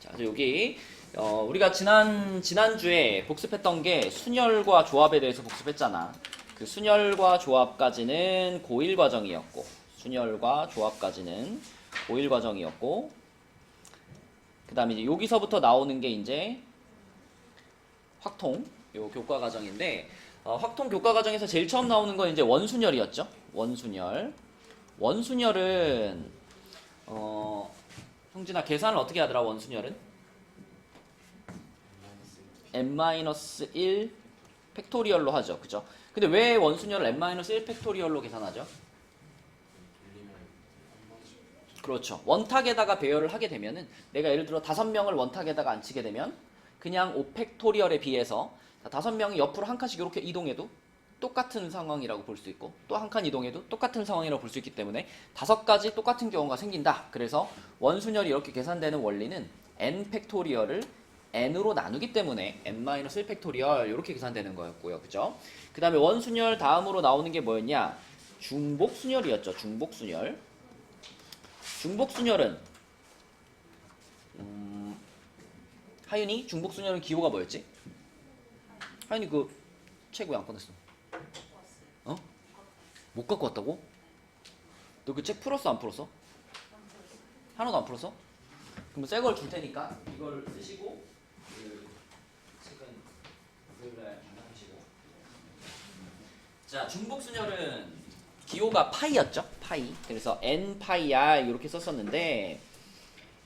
자, 그래서 여기 우리가 지난주에 복습했던 게 순열과 조합에 대해서 복습했잖아. 그 순열과 조합까지는 고1 과정이었고, 순열과 조합까지는 고1 과정이었고, 그 다음에 이제 여기서부터 나오는 게 이제 확통, 요 교과 과정인데, 확통 교과 과정에서 제일 처음 나오는 건 이제 원순열이었죠. 원순열. 원순열은, 형진아, 계산을 어떻게 하더라, 원순열은? n-1 팩토리얼로 하죠. 그죠? 근데 왜 원순열을 n-1 팩토리얼로 계산하죠? 그렇죠. 원탁에다가 배열을 하게 되면은 내가 예를 들어 5명을 원탁에다가 앉히게 되면 그냥 5팩토리얼에 비해서 5명이 옆으로 한 칸씩 이렇게 이동해도 똑같은 상황이라고 볼 수 있고 또 한 칸 이동해도 똑같은 상황이라고 볼 수 있기 때문에 5가지 똑같은 경우가 생긴다. 그래서 원순열이 이렇게 계산되는 원리는 n 팩토리얼을 n으로 나누기 때문에 n-1 팩토리얼 이렇게 계산되는 거였고요. 그죠? 그 다음에 원순열 다음으로 나오는 게 뭐였냐? 중복순열이었죠. 중복순열. 중복순열은 하윤이 중복순열은 기호가 뭐였지? 하윤이 그 책 왜 안 꺼냈어? 어? 못 갖고 왔다고? 너 그 책 풀었어 안 풀었어? 하나도 안 풀었어? 그럼 새 걸 줄 테니까 이걸 쓰시고 그 책은 토요일날 반납하시고. 자, 중복순열은 기호가 파이였죠? 파이. 그래서 n-파이-r 이렇게 썼었는데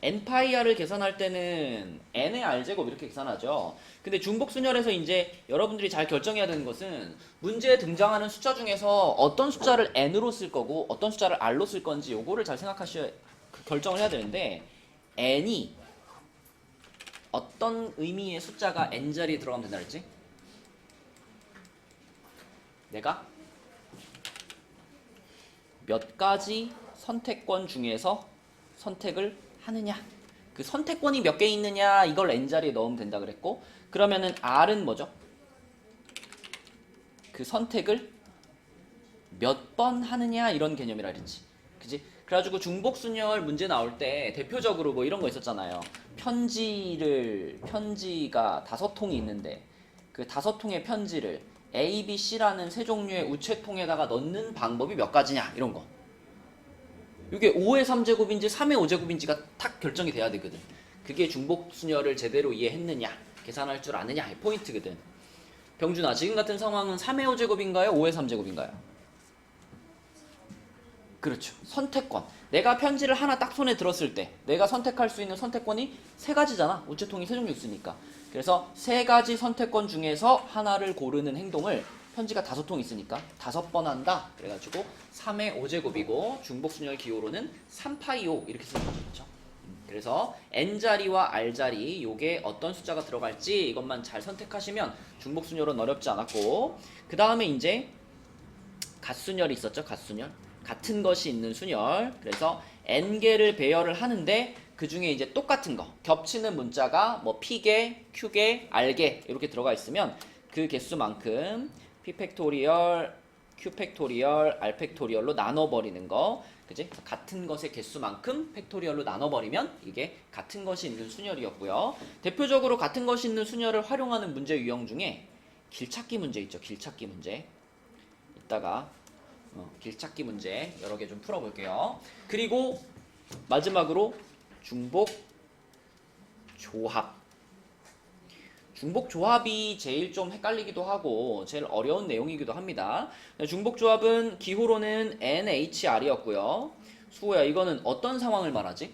n-파이-r을 계산할 때는 n의 r제곱 이렇게 계산하죠. 근데 중복순열에서 이제 여러분들이 잘 결정해야 되는 것은 문제에 등장하는 숫자 중에서 어떤 숫자를 n으로 쓸 거고 어떤 숫자를 r로 쓸 건지 요거를 잘 생각하셔야 결정을 해야 되는데 n이 어떤 의미의 숫자가 n자리에 들어가면 된다 그랬지? 내가 몇 가지 선택권 중에서 선택을 하느냐, 그 선택권이 몇 개 있느냐 이걸 n자리에 넣으면 된다 그랬고, 그러면은 r은 뭐죠? 그 선택을 몇 번 하느냐 이런 개념이라 그랬지. 그지? 그래가지고 중복순열 문제 나올 때 대표적으로 뭐 이런 거 있었잖아요. 편지가 5통이 있는데 그 5통의 편지를 A, B, C라는 세 종류의 우체통에다가 넣는 방법이 몇 가지냐 이런 거. 이게 5의 3제곱인지 3의 5제곱인지가 탁 결정이 돼야 되거든. 그게 중복순열을 제대로 이해했느냐, 계산할 줄 아느냐의 포인트거든. 병준아, 지금 같은 상황은 3의 5제곱인가요? 5의 3제곱인가요? 그렇죠. 선택권. 내가 편지를 하나 딱 손에 들었을 때 내가 선택할 수 있는 선택권이 3가지잖아. 우체통이 3종류 있으니까. 그래서 3가지 선택권 중에서 하나를 고르는 행동을 편지가 5통 있으니까 5번 한다. 그래가지고 3의 5제곱이고 중복순열 기호로는 3파이5 이렇게 쓰는 거죠. 그래서 n자리와 r자리 요게 어떤 숫자가 들어갈지 이것만 잘 선택하시면 중복순열은 어렵지 않았고, 그 다음에 이제 갓순열이 있었죠. 갓순열. 같은 것이 있는 순열. 그래서 n개를 배열을 하는데 그 중에 이제 똑같은 거, 겹치는 문자가 뭐 p개, q개, r개 이렇게 들어가 있으면 그 개수만큼 p 팩토리얼, q 팩토리얼, r 팩토리얼로 나눠버리는 거. 그지? 같은 것의 개수만큼 팩토리얼로 나눠버리면 이게 같은 것이 있는 순열이었고요. 대표적으로 같은 것이 있는 순열을 활용하는 문제 유형 중에 길찾기 문제 있죠. 길찾기 문제. 이따가 길찾기 문제 여러 개 좀 풀어볼게요. 그리고 마지막으로 중복 조합. 중복 조합이 제일 좀 헷갈리기도 하고 제일 어려운 내용이기도 합니다. 중복 조합은 기호로는 NHR이었고요. 수호야, 이거는 어떤 상황을 말하지?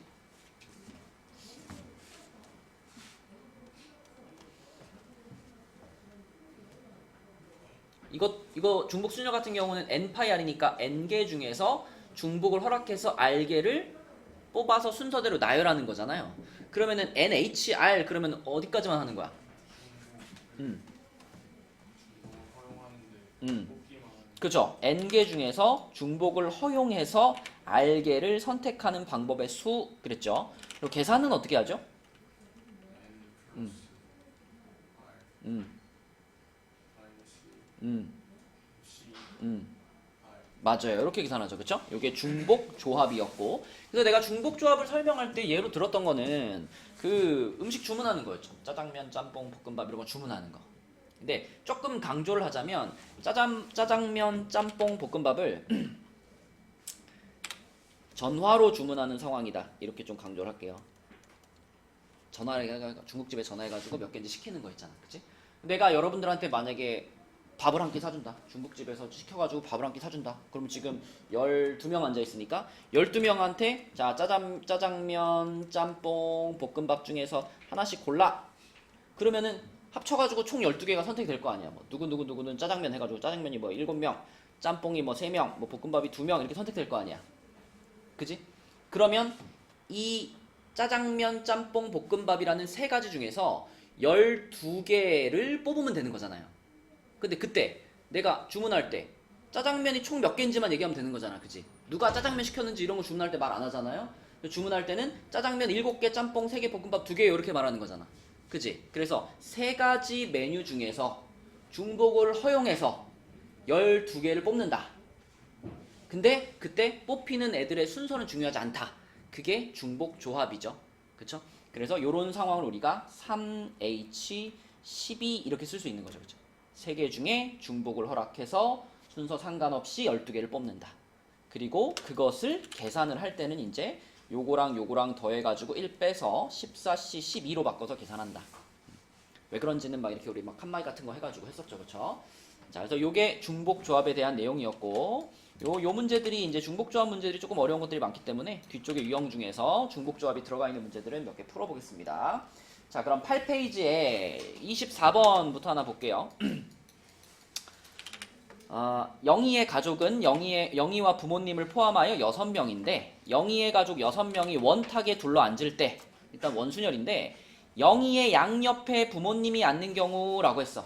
이거 중복 순열 같은 경우는 n-r이니까 n개 중에서 중복을 허락해서 r개를 뽑아서 순서대로 나열하는 거잖아요. 그러면은 NHR 그러면 어디까지만 하는 거야? 그죠? n개 중에서 중복을 허용해서 r개를 선택하는 방법의 수 그랬죠. 그리고 계산은 어떻게 하죠? 음, 음, 음, 음. 맞아요. 이렇게 계산하죠. 그쵸? 이게 중복 조합이었고. 그래서 내가 중복 조합을 설명할 때 예로 들었던 거는 그 음식 주문하는 거였죠. 짜장면, 짬뽕, 볶음밥 이런 거 주문하는 거. 근데 조금 강조를 하자면 짜장면, 짬뽕, 볶음밥을 전화로 주문하는 상황이다. 이렇게 좀 강조를 할게요. 중국집에 전화해가지고 몇 개인지 시키는 거 있잖아. 그치? 내가 여러분들한테 만약에 밥을 한 끼 사준다. 중국집에서 시켜가지고 밥을 한 끼 사준다. 그럼 지금 12명 앉아있으니까 12명한테 자 짜장면, 짬뽕, 볶음밥 중에서 하나씩 골라. 그러면은 합쳐가지고 총 12개가 선택이 될 거 아니야. 뭐 누구는 짜장면 해가지고 짜장면이 뭐 7명, 짬뽕이 뭐 3명, 뭐 볶음밥이 2명 이렇게 선택될 거 아니야. 그지? 그러면 이 짜장면, 짬뽕, 볶음밥이라는 세 가지 중에서 12개를 뽑으면 되는 거잖아요. 근데 그때 내가 주문할 때 짜장면이 총 몇 개인지만 얘기하면 되는 거잖아. 그치? 누가 짜장면 시켰는지 이런 거 주문할 때 말 안 하잖아요. 주문할 때는 짜장면 7개, 짬뽕 3개, 볶음밥 2개 이렇게 말하는 거잖아. 그치? 그래서 세 가지 메뉴 중에서 중복을 허용해서 12개를 뽑는다. 근데 그때 뽑히는 애들의 순서는 중요하지 않다. 그게 중복 조합이죠. 그쵸? 그래서 이런 상황을 우리가 3H12 이렇게 쓸 수 있는 거죠. 그쵸? 3개 중에 중복을 허락해서 순서 상관없이 12개를 뽑는다. 그리고 그것을 계산을 할 때는 이제 요거랑 더해가지고 1 빼서 14C 12로 바꿔서 계산한다. 왜 그런지는 막 이렇게 우리 막 칸막이 같은 거 해가지고 했었죠. 그쵸? 자, 그래서 요게 중복 조합에 대한 내용이었고, 요 문제들이 이제 중복 조합 문제들이 조금 어려운 것들이 많기 때문에 뒤쪽에 유형 중에서 중복 조합이 들어가 있는 문제들은 몇 개 풀어보겠습니다. 자, 그럼 8페이지에 24번부터 하나 볼게요. 영희의 가족은 영희와 부모님을 포함하여 6명인데 영희의 가족 6명이 원탁에 둘러 앉을 때 일단 원순열인데 영희의 양옆에 부모님이 앉는 경우라고 했어.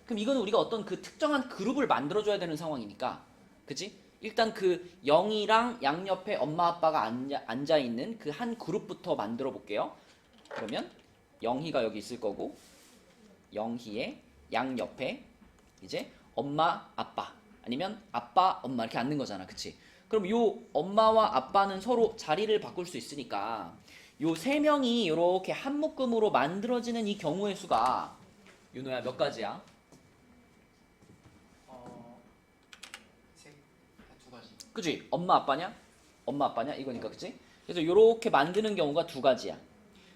그럼 이건 우리가 어떤 그 특정한 그룹을 만들어줘야 되는 상황이니까 그치? 일단 그 영희랑 양옆에 엄마 아빠가 앉아있는 그 한 그룹부터 만들어 볼게요. 그러면 영희가 여기 있을 거고 영희의 양옆에 이제 엄마, 아빠 아니면 아빠, 엄마 이렇게 앉는 거잖아. 그치? 그럼 요 엄마와 아빠는 서로 자리를 바꿀 수 있으니까 요 세 명이 이렇게 한 묶음으로 만들어지는 이 경우의 수가 윤호야 몇 가지야? 두 가지. 그치? 엄마, 아빠냐? 엄마, 아빠냐? 이거니까 그치? 그래서 요렇게 만드는 경우가 두 가지야.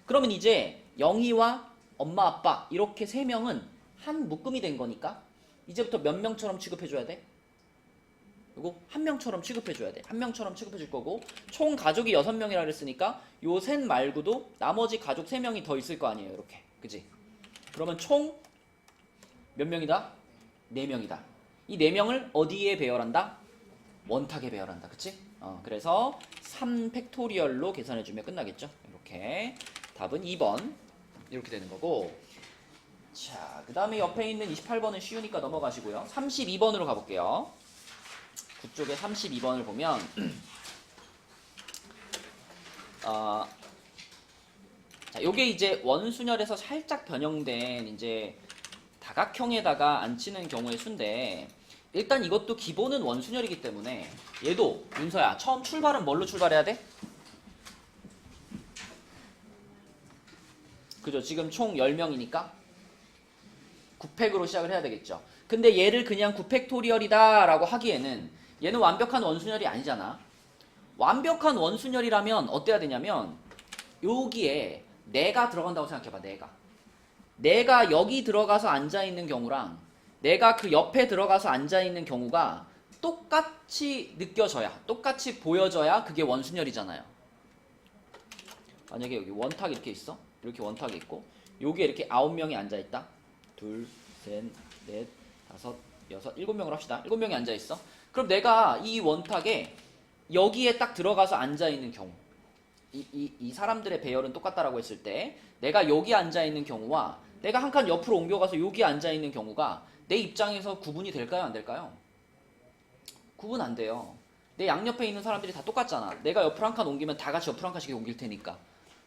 그러면 이제 영희와 엄마, 아빠 이렇게 세 명은 한 묶음이 된 거니까 이제부터 몇 명처럼 취급해줘야 돼? 그리고 한 명처럼 취급해줘야 돼. 한 명처럼 취급해줄 거고 총 가족이 6명이라 그랬으니까 요 셋 말고도 나머지 가족 3명이 더 있을 거 아니에요. 이렇게. 그치? 그러면 총 몇 명이다? 4명이다. 이 4명을 어디에 배열한다? 원탁에 배열한다. 그치? 그래서 3팩토리얼로 계산해주면 끝나겠죠? 이렇게. 답은 2번. 이렇게 되는 거고. 자, 그 다음에 옆에 있는 28번은 쉬우니까 넘어가시고요. 32번으로 가볼게요. 그쪽에 32번을 보면 자, 요게 이제 원순열에서 살짝 변형된 이제 다각형에다가 앉히는 경우의 수인데 일단 이것도 기본은 원순열이기 때문에 얘도 윤서야 처음 출발은 뭘로 출발해야 돼? 그죠? 지금 총 10명이니까 9팩으로 시작을 해야 되겠죠. 근데 얘를 그냥 9팩토리얼이다 라고 하기에는 얘는 완벽한 원순열이 아니잖아. 완벽한 원순열이라면 어때야 되냐면 여기에 내가 들어간다고 생각해봐. 내가 여기 들어가서 앉아있는 경우랑 내가 그 옆에 들어가서 앉아있는 경우가 똑같이 느껴져야 똑같이 보여져야 그게 원순열이잖아요. 만약에 여기 원탁 이렇게 있어. 이렇게 원탁이 있고 여기에 이렇게 9명이 앉아있다. 둘, 셋, 넷, 다섯, 여섯, 7명으로 합시다. 7명이 앉아있어. 그럼 내가 이 원탁에 여기에 딱 들어가서 앉아있는 경우 이 사람들의 배열은 똑같다라고 했을 때 내가 여기 앉아있는 경우와 내가 한 칸 옆으로 옮겨가서 여기 앉아있는 경우가 내 입장에서 구분이 될까요? 안 될까요? 구분 안 돼요. 내 양옆에 있는 사람들이 다 똑같잖아. 내가 옆으로 한 칸 옮기면 다 같이 옆으로 한 칸씩 옮길 테니까.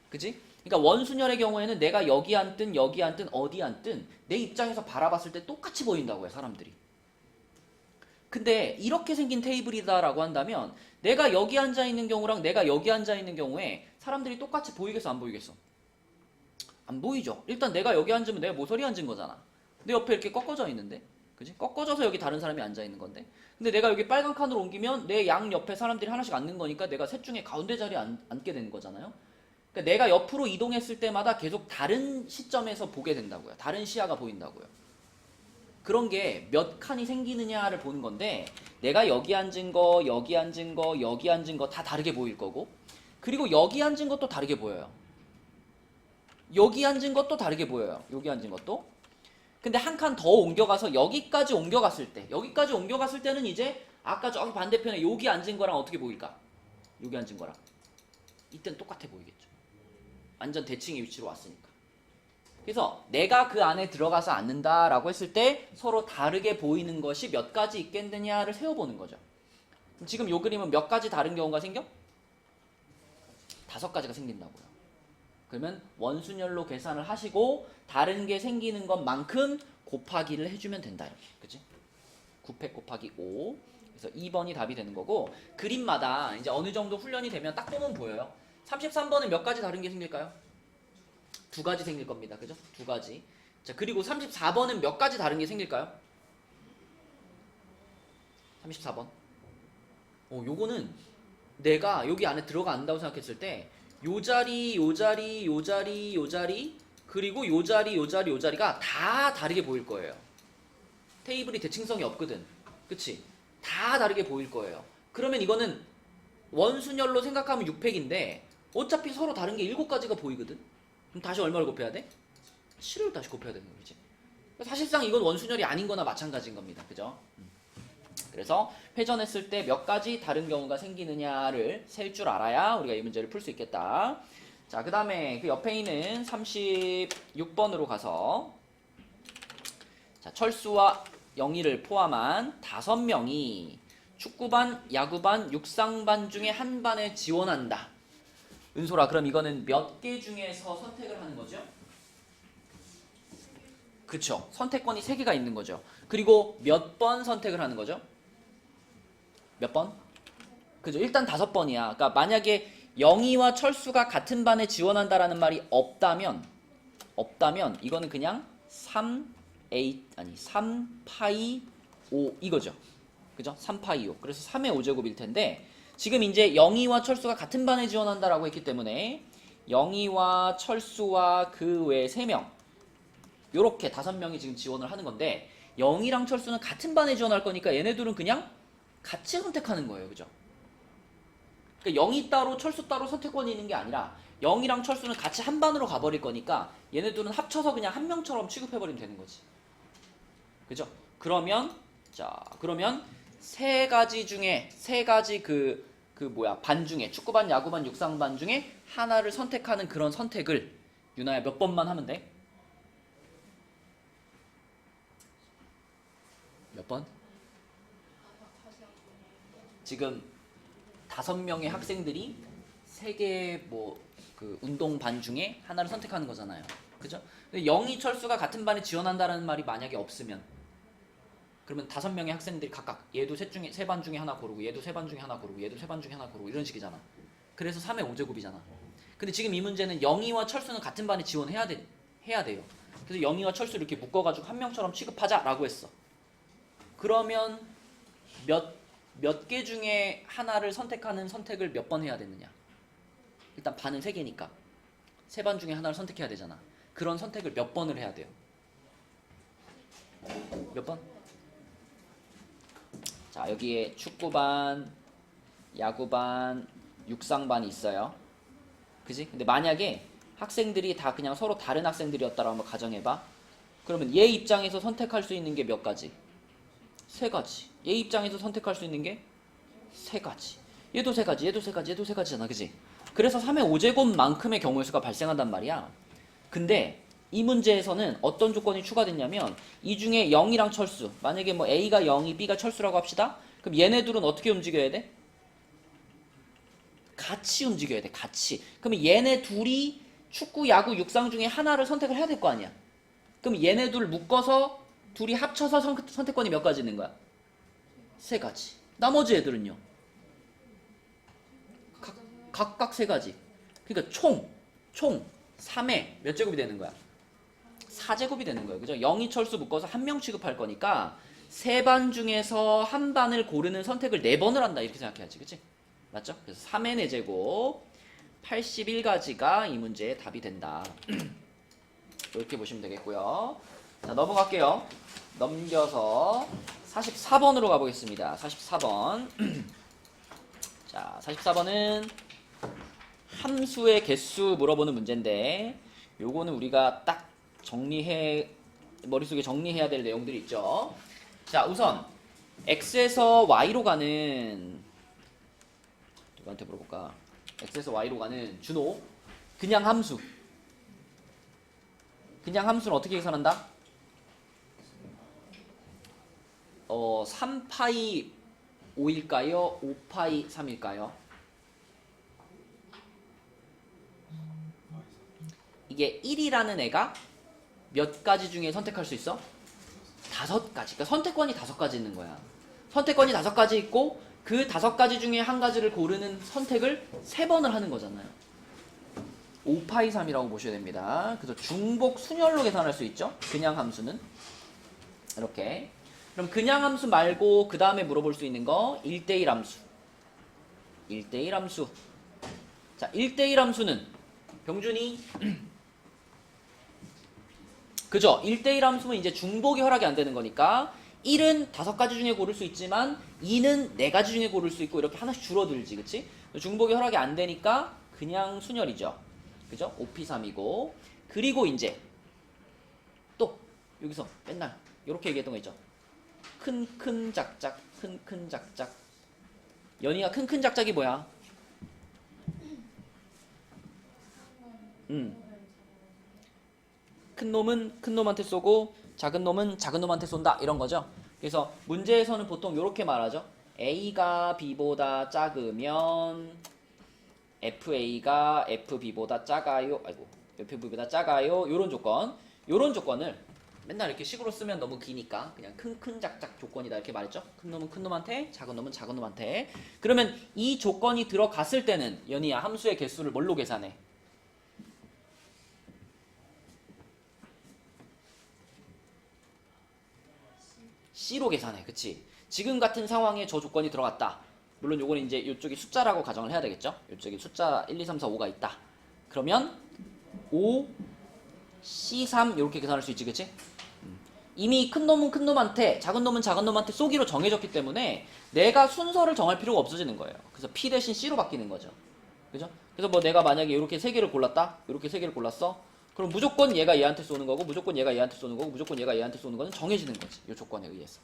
그지? 그러니까 원순열의 경우에는 내가 여기 앉든 여기 앉든 어디 앉든 내 입장에서 바라봤을 때 똑같이 보인다고요. 사람들이. 근데 이렇게 생긴 테이블이다라고 한다면 내가 여기 앉아 있는 경우랑 내가 여기 앉아 있는 경우에 사람들이 똑같이 보이겠어, 안 보이겠어? 안 보이죠. 일단 내가 여기 앉으면 내가 모서리 앉은 거잖아. 내 옆에 이렇게 꺾어져 있는데, 그지? 꺾어져서 여기 다른 사람이 앉아 있는 건데. 근데 내가 여기 빨간 칸으로 옮기면 내 양 옆에 사람들이 하나씩 앉는 거니까 내가 셋 중에 가운데 자리에 앉게 되는 거잖아요. 그러니까 내가 옆으로 이동했을 때마다 계속 다른 시점에서 보게 된다고요. 다른 시야가 보인다고요. 그런 게 몇 칸이 생기느냐를 보는 건데, 내가 여기 앉은 거, 여기 앉은 거, 여기 앉은 거 다 다르게 보일 거고, 그리고 여기 앉은 것도 다르게 보여요. 여기 앉은 것도 다르게 보여요. 여기 앉은 것도. 근데 한 칸 더 옮겨가서 여기까지 옮겨갔을 때, 여기까지 옮겨갔을 때는 이제 아까 저기 반대편에 여기 앉은 거랑 어떻게 보일까? 여기 앉은 거랑. 이때는 똑같아 보이겠죠. 완전 대칭의 위치로 왔으니까. 그래서 내가 그 안에 들어가서 앉는다라고 했을 때 서로 다르게 보이는 것이 몇 가지 있겠느냐를 세워보는 거죠. 지금 요 그림은 몇 가지 다른 경우가 생겨? 5가지가 생긴다고요. 그러면 원순열로 계산을 하시고 다른 게 생기는 것만큼 곱하기를 해주면 된다. 이렇게. 그치? 9팩 곱하기 5. 그래서 2번이 답이 되는 거고, 그림마다 이제 어느 정도 훈련이 되면 딱 보면 보여요. 33번은 몇 가지 다른 게 생길까요? 2가지 생길 겁니다. 그죠? 2가지. 자, 그리고 34번은 몇 가지 다른 게 생길까요? 34번. 요거는 내가 여기 안에 들어가 앉는다고 생각했을 때 요 자리, 요 자리, 요 자리, 요 자리, 그리고 요 자리, 요 자리, 요 자리가 다 다르게 보일 거예요. 테이블이 대칭성이 없거든. 그치? 다 다르게 보일 거예요. 그러면 이거는 원순열로 생각하면 6팩인데 어차피 서로 다른 게 7가지가 보이거든. 그럼 다시 얼마를 곱해야 돼? 7을 다시 곱해야 되는 거지. 사실상 이건 원순열이 아닌 거나 마찬가지인 겁니다. 그죠? 그래서 회전했을 때 몇 가지 다른 경우가 생기느냐를 셀 줄 알아야 우리가 이 문제를 풀 수 있겠다. 자, 그 다음에 그 옆에 있는 36번으로 가서, 자, 철수와 영희를 포함한 5명이 축구반, 야구반, 육상반 중에 한 반에 지원한다. 은솔아, 그럼 이거는 몇 개 중에서 선택을 하는 거죠? 그쵸. 선택권이 3개가 있는 거죠. 그리고 몇 번 선택을 하는 거죠? 몇 번? 그죠. 일단 5번이야. 그러니까 만약에 영희와 철수가 같은 반에 지원한다라는 말이 없다면 이거는 그냥 3파이 5 이거죠. 그죠? 3파이 5. 그래서 3의 5제곱일 텐데, 지금 이제 영희와 철수가 같은 반에 지원한다라고 했기 때문에 영희와 철수와 그 외 3명, 요렇게 5명이 지금 지원을 하는 건데, 영희랑 철수는 같은 반에 지원할 거니까 얘네들은 그냥 같이 선택하는 거예요. 그죠? 그러니까 영희 따로 철수 따로 선택권이 있는 게 아니라 영희랑 철수는 같이 한 반으로 가버릴 거니까 얘네들은 합쳐서 그냥 한 명처럼 취급해버리면 되는 거지. 그죠? 그러면 3가지 중에 3가지 반 중에 축구반, 야구반, 육상반 중에 하나를 선택하는 그런 선택을 유나야 몇 번만 하면 돼? 몇 번? 지금 5명의 학생들이 3개 그 운동 반 중에 하나를 선택하는 거잖아요. 그죠? 근데 영희, 철수가 같은 반에 지원한다는 말이 만약에 없으면, 그러면 5명의 학생들이 각각 얘도 세 반 중에 하나 고르고, 얘도 3반 중에 하나 고르고, 얘도 3반 중에 하나 고르고, 이런 식이잖아. 그래서 3의 5제곱이잖아. 근데 지금 이 문제는 영희와 철수는 같은 반에 지원해야 돼요. 그래서 영희와 철수를 이렇게 묶어가지고 한 명처럼 취급하자라고 했어. 그러면 몇 개 중에 하나를 선택하는 선택을 몇 번 해야 되느냐? 일단 반은 3개니까 3반 중에 하나를 선택해야 되잖아. 그런 선택을 몇 번을 해야 돼요? 몇 번? 자, 여기에 축구반, 야구반, 육상반이 있어요. 그지? 근데 만약에 학생들이 다 그냥 서로 다른 학생들이었다라고 한번 가정해봐. 그러면 얘 입장에서 선택할 수 있는 게 몇 가지? 3가지. 얘 입장에서 선택할 수 있는 게 3가지. 얘도 3가지, 얘도 3가지, 얘도 3가지잖아. 그지? 그래서 3의 5제곱만큼의 경우의 수가 발생한단 말이야. 근데 이 문제에서는 어떤 조건이 추가됐냐면, 이 중에 0이랑 철수, 만약에 A가 0이 B가 철수라고 합시다. 그럼 얘네들은 어떻게 움직여야 돼? 같이 움직여야 돼. 같이. 그러면 얘네 둘이 축구, 야구, 육상 중에 하나를 선택을 해야 될 거 아니야. 그럼 얘네 둘 묶어서 둘이 합쳐서 선택권이 몇 가지 있는 거야? 3가지. 나머지 애들은요? 각각 3가지. 그러니까 총 3에 몇 제곱이 되는 거야? 4제곱이 되는 거예요. 그죠? 영이철수 묶어서 1명 취급할 거니까 3반 중에서 한 반을 고르는 선택을 4번을 한다. 이렇게 생각해야지. 그치? 맞죠? 그래서 3의 4제곱 81가지가 이 문제의 답이 된다. 이렇게 보시면 되겠고요. 자, 넘어갈게요. 넘겨서 44번으로 가보겠습니다. 44번. 자, 44번은 함수의 개수 물어보는 문제인데 요거는 우리가 딱 머릿속에 정리해야 될 내용들이 있죠. 자, 우선 x에서 y로 가는 누구한테 물어볼까? x에서 y로 가는 준호 그냥 함수는 어떻게 계산한다? 3파이 5일까요? 5파이 3일까요? 이게 1이라는 애가 몇 가지 중에 선택할 수 있어? 5가지. 그러니까 선택권이 5가지 있는 거야. 선택권이 5가지 있고 그 5가지 중에 한 가지를 고르는 선택을 3번을 하는 거잖아요. 5파이 3이라고 보셔야 됩니다. 그래서 중복 순열로 계산할 수 있죠. 그냥 함수는. 이렇게. 그럼 그냥 함수 말고 그 다음에 물어볼 수 있는 거 1대1 함수. 1대1 함수. 자, 1대1 함수는 병준이 그죠? 1대1 함수는 이제 중복이 허락이 안 되는 거니까 1은 5가지 중에 고를 수 있지만 2는 4가지 중에 고를 수 있고 이렇게 하나씩 줄어들지. 그치? 중복이 허락이 안 되니까 그냥 순열이죠. 그죠? 5p3이고 그리고 이제 또 여기서 맨날 이렇게 얘기했던 거 있죠. 큰 작작 큰 작작. 연희가 큰 작작이 뭐야? 큰 놈은 큰 놈한테 쏘고 작은 놈은 작은 놈한테 쏜다 이런 거죠. 그래서 문제에서는 보통 이렇게 말하죠. A가 B보다 작으면 FA가 FB보다 작아요. FB보다 작아요. 요런 조건을 맨날 이렇게 식으로 쓰면 너무 기니까 그냥 큰 작작 조건이다 이렇게 말했죠. 큰 놈은 큰 놈한테, 작은 놈은 작은 놈한테. 그러면 이 조건이 들어갔을 때는 연희야 함수의 개수를 뭘로 계산해? C로 계산해. 그치? 지금 같은 상황에 저 조건이 들어갔다. 물론 요거는 이제 이쪽이 숫자라고 가정을 해야 되겠죠? 이쪽이 숫자 1, 2, 3, 4, 5가 있다. 그러면 5, C3 이렇게 계산할 수 있지. 그치? 이미 큰 놈은 큰 놈한테 작은 놈은 작은 놈한테 쏘기로 정해졌기 때문에 내가 순서를 정할 필요가 없어지는 거예요. 그래서 P 대신 C로 바뀌는 거죠. 그죠? 그래서 뭐 내가 만약에 이렇게 3개를 골랐다. 이렇게 3개를 골랐어. 그럼 무조건 얘가 얘한테 쏘는 거고 무조건 얘가 얘한테 쏘는 거고 무조건 얘가 얘한테 쏘는 거는 정해지는 거지. 이 조건에 의해서.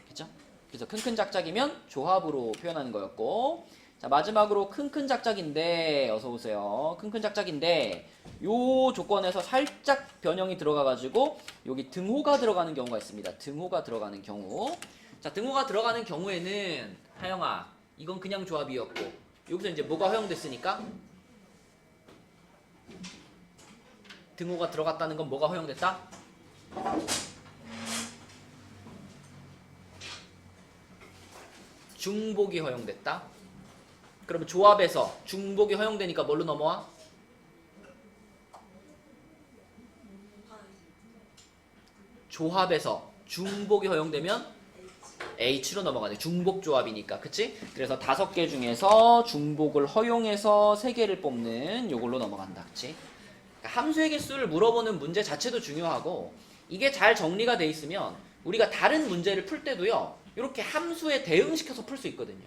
그죠? 그래서 큰 작작이면 조합으로 표현하는 거였고 자 마지막으로 큰 작작인데 어서오세요. 큰 작작인데 요 조건에서 살짝 변형이 들어가가지고 여기 등호가 들어가는 경우가 있습니다. 등호가 들어가는 경우 자 등호가 들어가는 경우에는 하영아 이건 그냥 조합이었고 여기서 이제 뭐가 허용됐으니까 등호가 들어갔다는 건 뭐가 허용됐다? 중복이 허용됐다. 그러면 조합에서 중복이 허용되니까 뭘로 넘어와? 조합에서 중복이 허용되면 H로 넘어가네. 중복 조합이니까. 그치? 그래서 5개 중에서 중복을 허용해서 3개를 뽑는 요걸로 넘어간다. 그치? 그러니까 함수의 개수를 물어보는 문제 자체도 중요하고 이게 잘 정리가 돼 있으면 우리가 다른 문제를 풀 때도요. 이렇게 함수에 대응시켜서 풀 수 있거든요.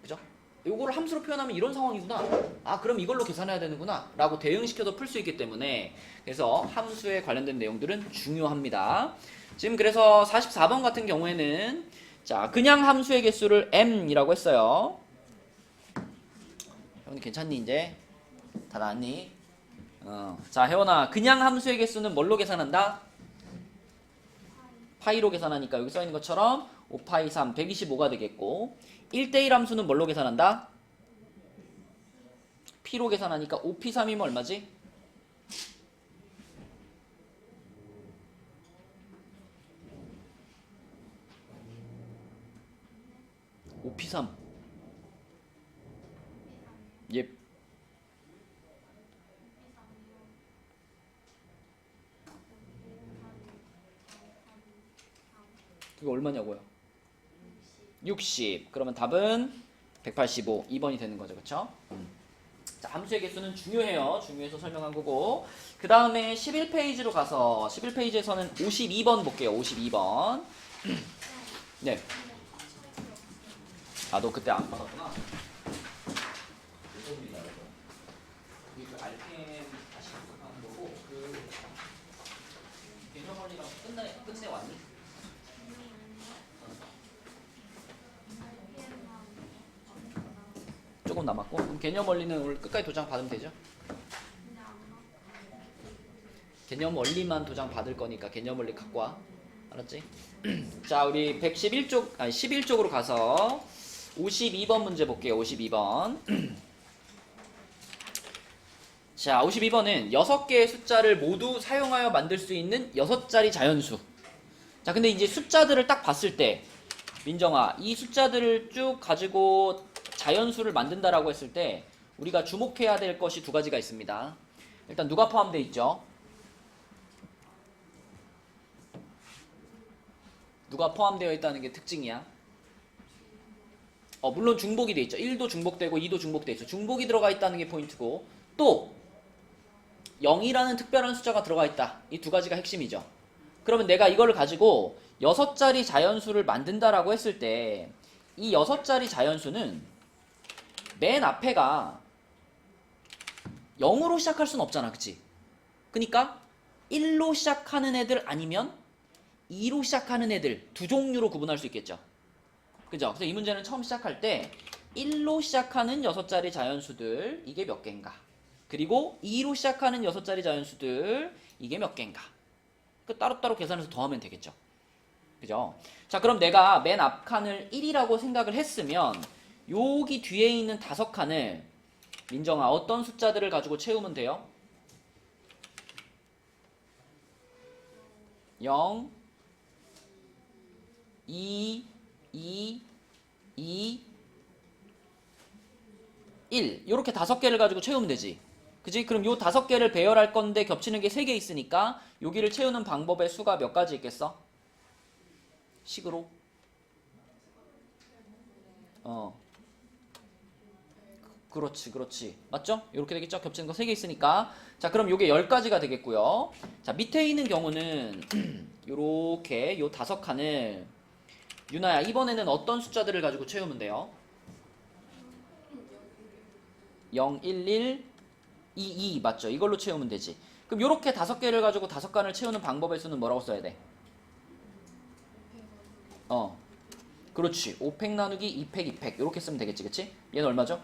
그죠? 요거를 함수로 표현하면 이런 상황이구나. 아 그럼 이걸로 계산해야 되는구나 라고 대응시켜서 풀 수 있기 때문에 그래서 함수에 관련된 내용들은 중요합니다. 지금 그래서 44번 같은 경우에는 자 그냥 함수의 개수를 m이라고 했어요. 혜원이 괜찮니 이제? 다 나왔니? 자 혜원아 그냥 함수의 개수는 뭘로 계산한다? 파이로 계산하니까 여기 써있는 것처럼 5파이 3 125가 되겠고 1대1 함수는 뭘로 계산한다? P로 계산하니까 5P3이면 얼마지? 5P3. 예. 그게 얼마냐고요? 60. 그러면 답은 185. 2번이 되는 거죠. 그쵸? 자, 함수의 개수는 중요해요. 중요해서 설명한 거고. 그 다음에 11페이지로 가서 11페이지에서는 52번 볼게요. 52번. 네. 아, 너 그때 안 받았구나. 이게 그 RPM 다시 분석하는 거고, 그 개념 원리랑 끝내 왔니? 조금 남았고, 그럼 개념 원리는 오늘 끝까지 도장 받으면 되죠? 개념 원리만 도장 받을 거니까 개념 원리 갖고 와. 알았지? 자, 우리 111쪽, 아니 11쪽으로 가서 52번 문제 볼게요. 52번. 자, 52번은 6개의 숫자를 모두 사용하여 만들 수 있는 6자리 자연수. 자, 근데 이제 숫자들을 딱 봤을 때, 민정아, 이 숫자들을 쭉 가지고 자연수를 만든다라고 했을 때 우리가 주목해야 될 것이 두 가지가 있습니다. 일단 누가 포함되어 있죠? 누가 포함되어 있다는 게 특징이야. 물론 중복이 돼 있죠. 1도 중복되고 2도 중복돼 있어. 중복이 들어가 있다는 게 포인트고, 또 0이라는 특별한 숫자가 들어가 있다. 이 두 가지가 핵심이죠. 그러면 내가 이거를 가지고 6자리 자연수를 만든다라고 했을 때 이 6자리 자연수는 맨 앞에가 0으로 시작할 수는 없잖아. 그치? 그러니까 1로 시작하는 애들 아니면 2로 시작하는 애들 두 종류로 구분할 수 있겠죠. 그죠? 그래서 이 문제는 처음 시작할 때 1로 시작하는 6자리 자연수들 이게 몇 개인가, 그리고 2로 시작하는 6자리 자연수들 이게 몇 개인가, 그 따로따로 계산해서 더하면 되겠죠. 그죠? 자, 그럼 내가 맨 앞 칸을 1이라고 생각을 했으면 여기 뒤에 있는 5칸을 민정아 어떤 숫자들을 가지고 채우면 돼요? 0, 2, 2, 2, 1 이렇게 5개를 가지고 채우면 되지. 그지? 그럼 요 5개를 배열할 건데 겹치는 게 3개 있으니까 여기를 채우는 방법의 수가 몇 가지 있겠어? 식으로? 그렇지. 맞죠? 이렇게 되겠죠? 겹치는 거 3개 있으니까. 자, 그럼 요게 10가지가 되겠고요. 자, 밑에 있는 경우는 요렇게 요 5칸을 유나야, 이번에는 어떤 숫자들을 가지고 채우면 돼요? 0, 1, 1, 2, 2 맞죠? 이걸로 채우면 되지. 그럼 요렇게 5개를 가지고 5칸을 채우는 방법의 수는 뭐라고 써야 돼? 그렇지. 5팩 나누기 2팩 2팩 이렇게 쓰면 되겠지. 그치? 얘는 얼마죠?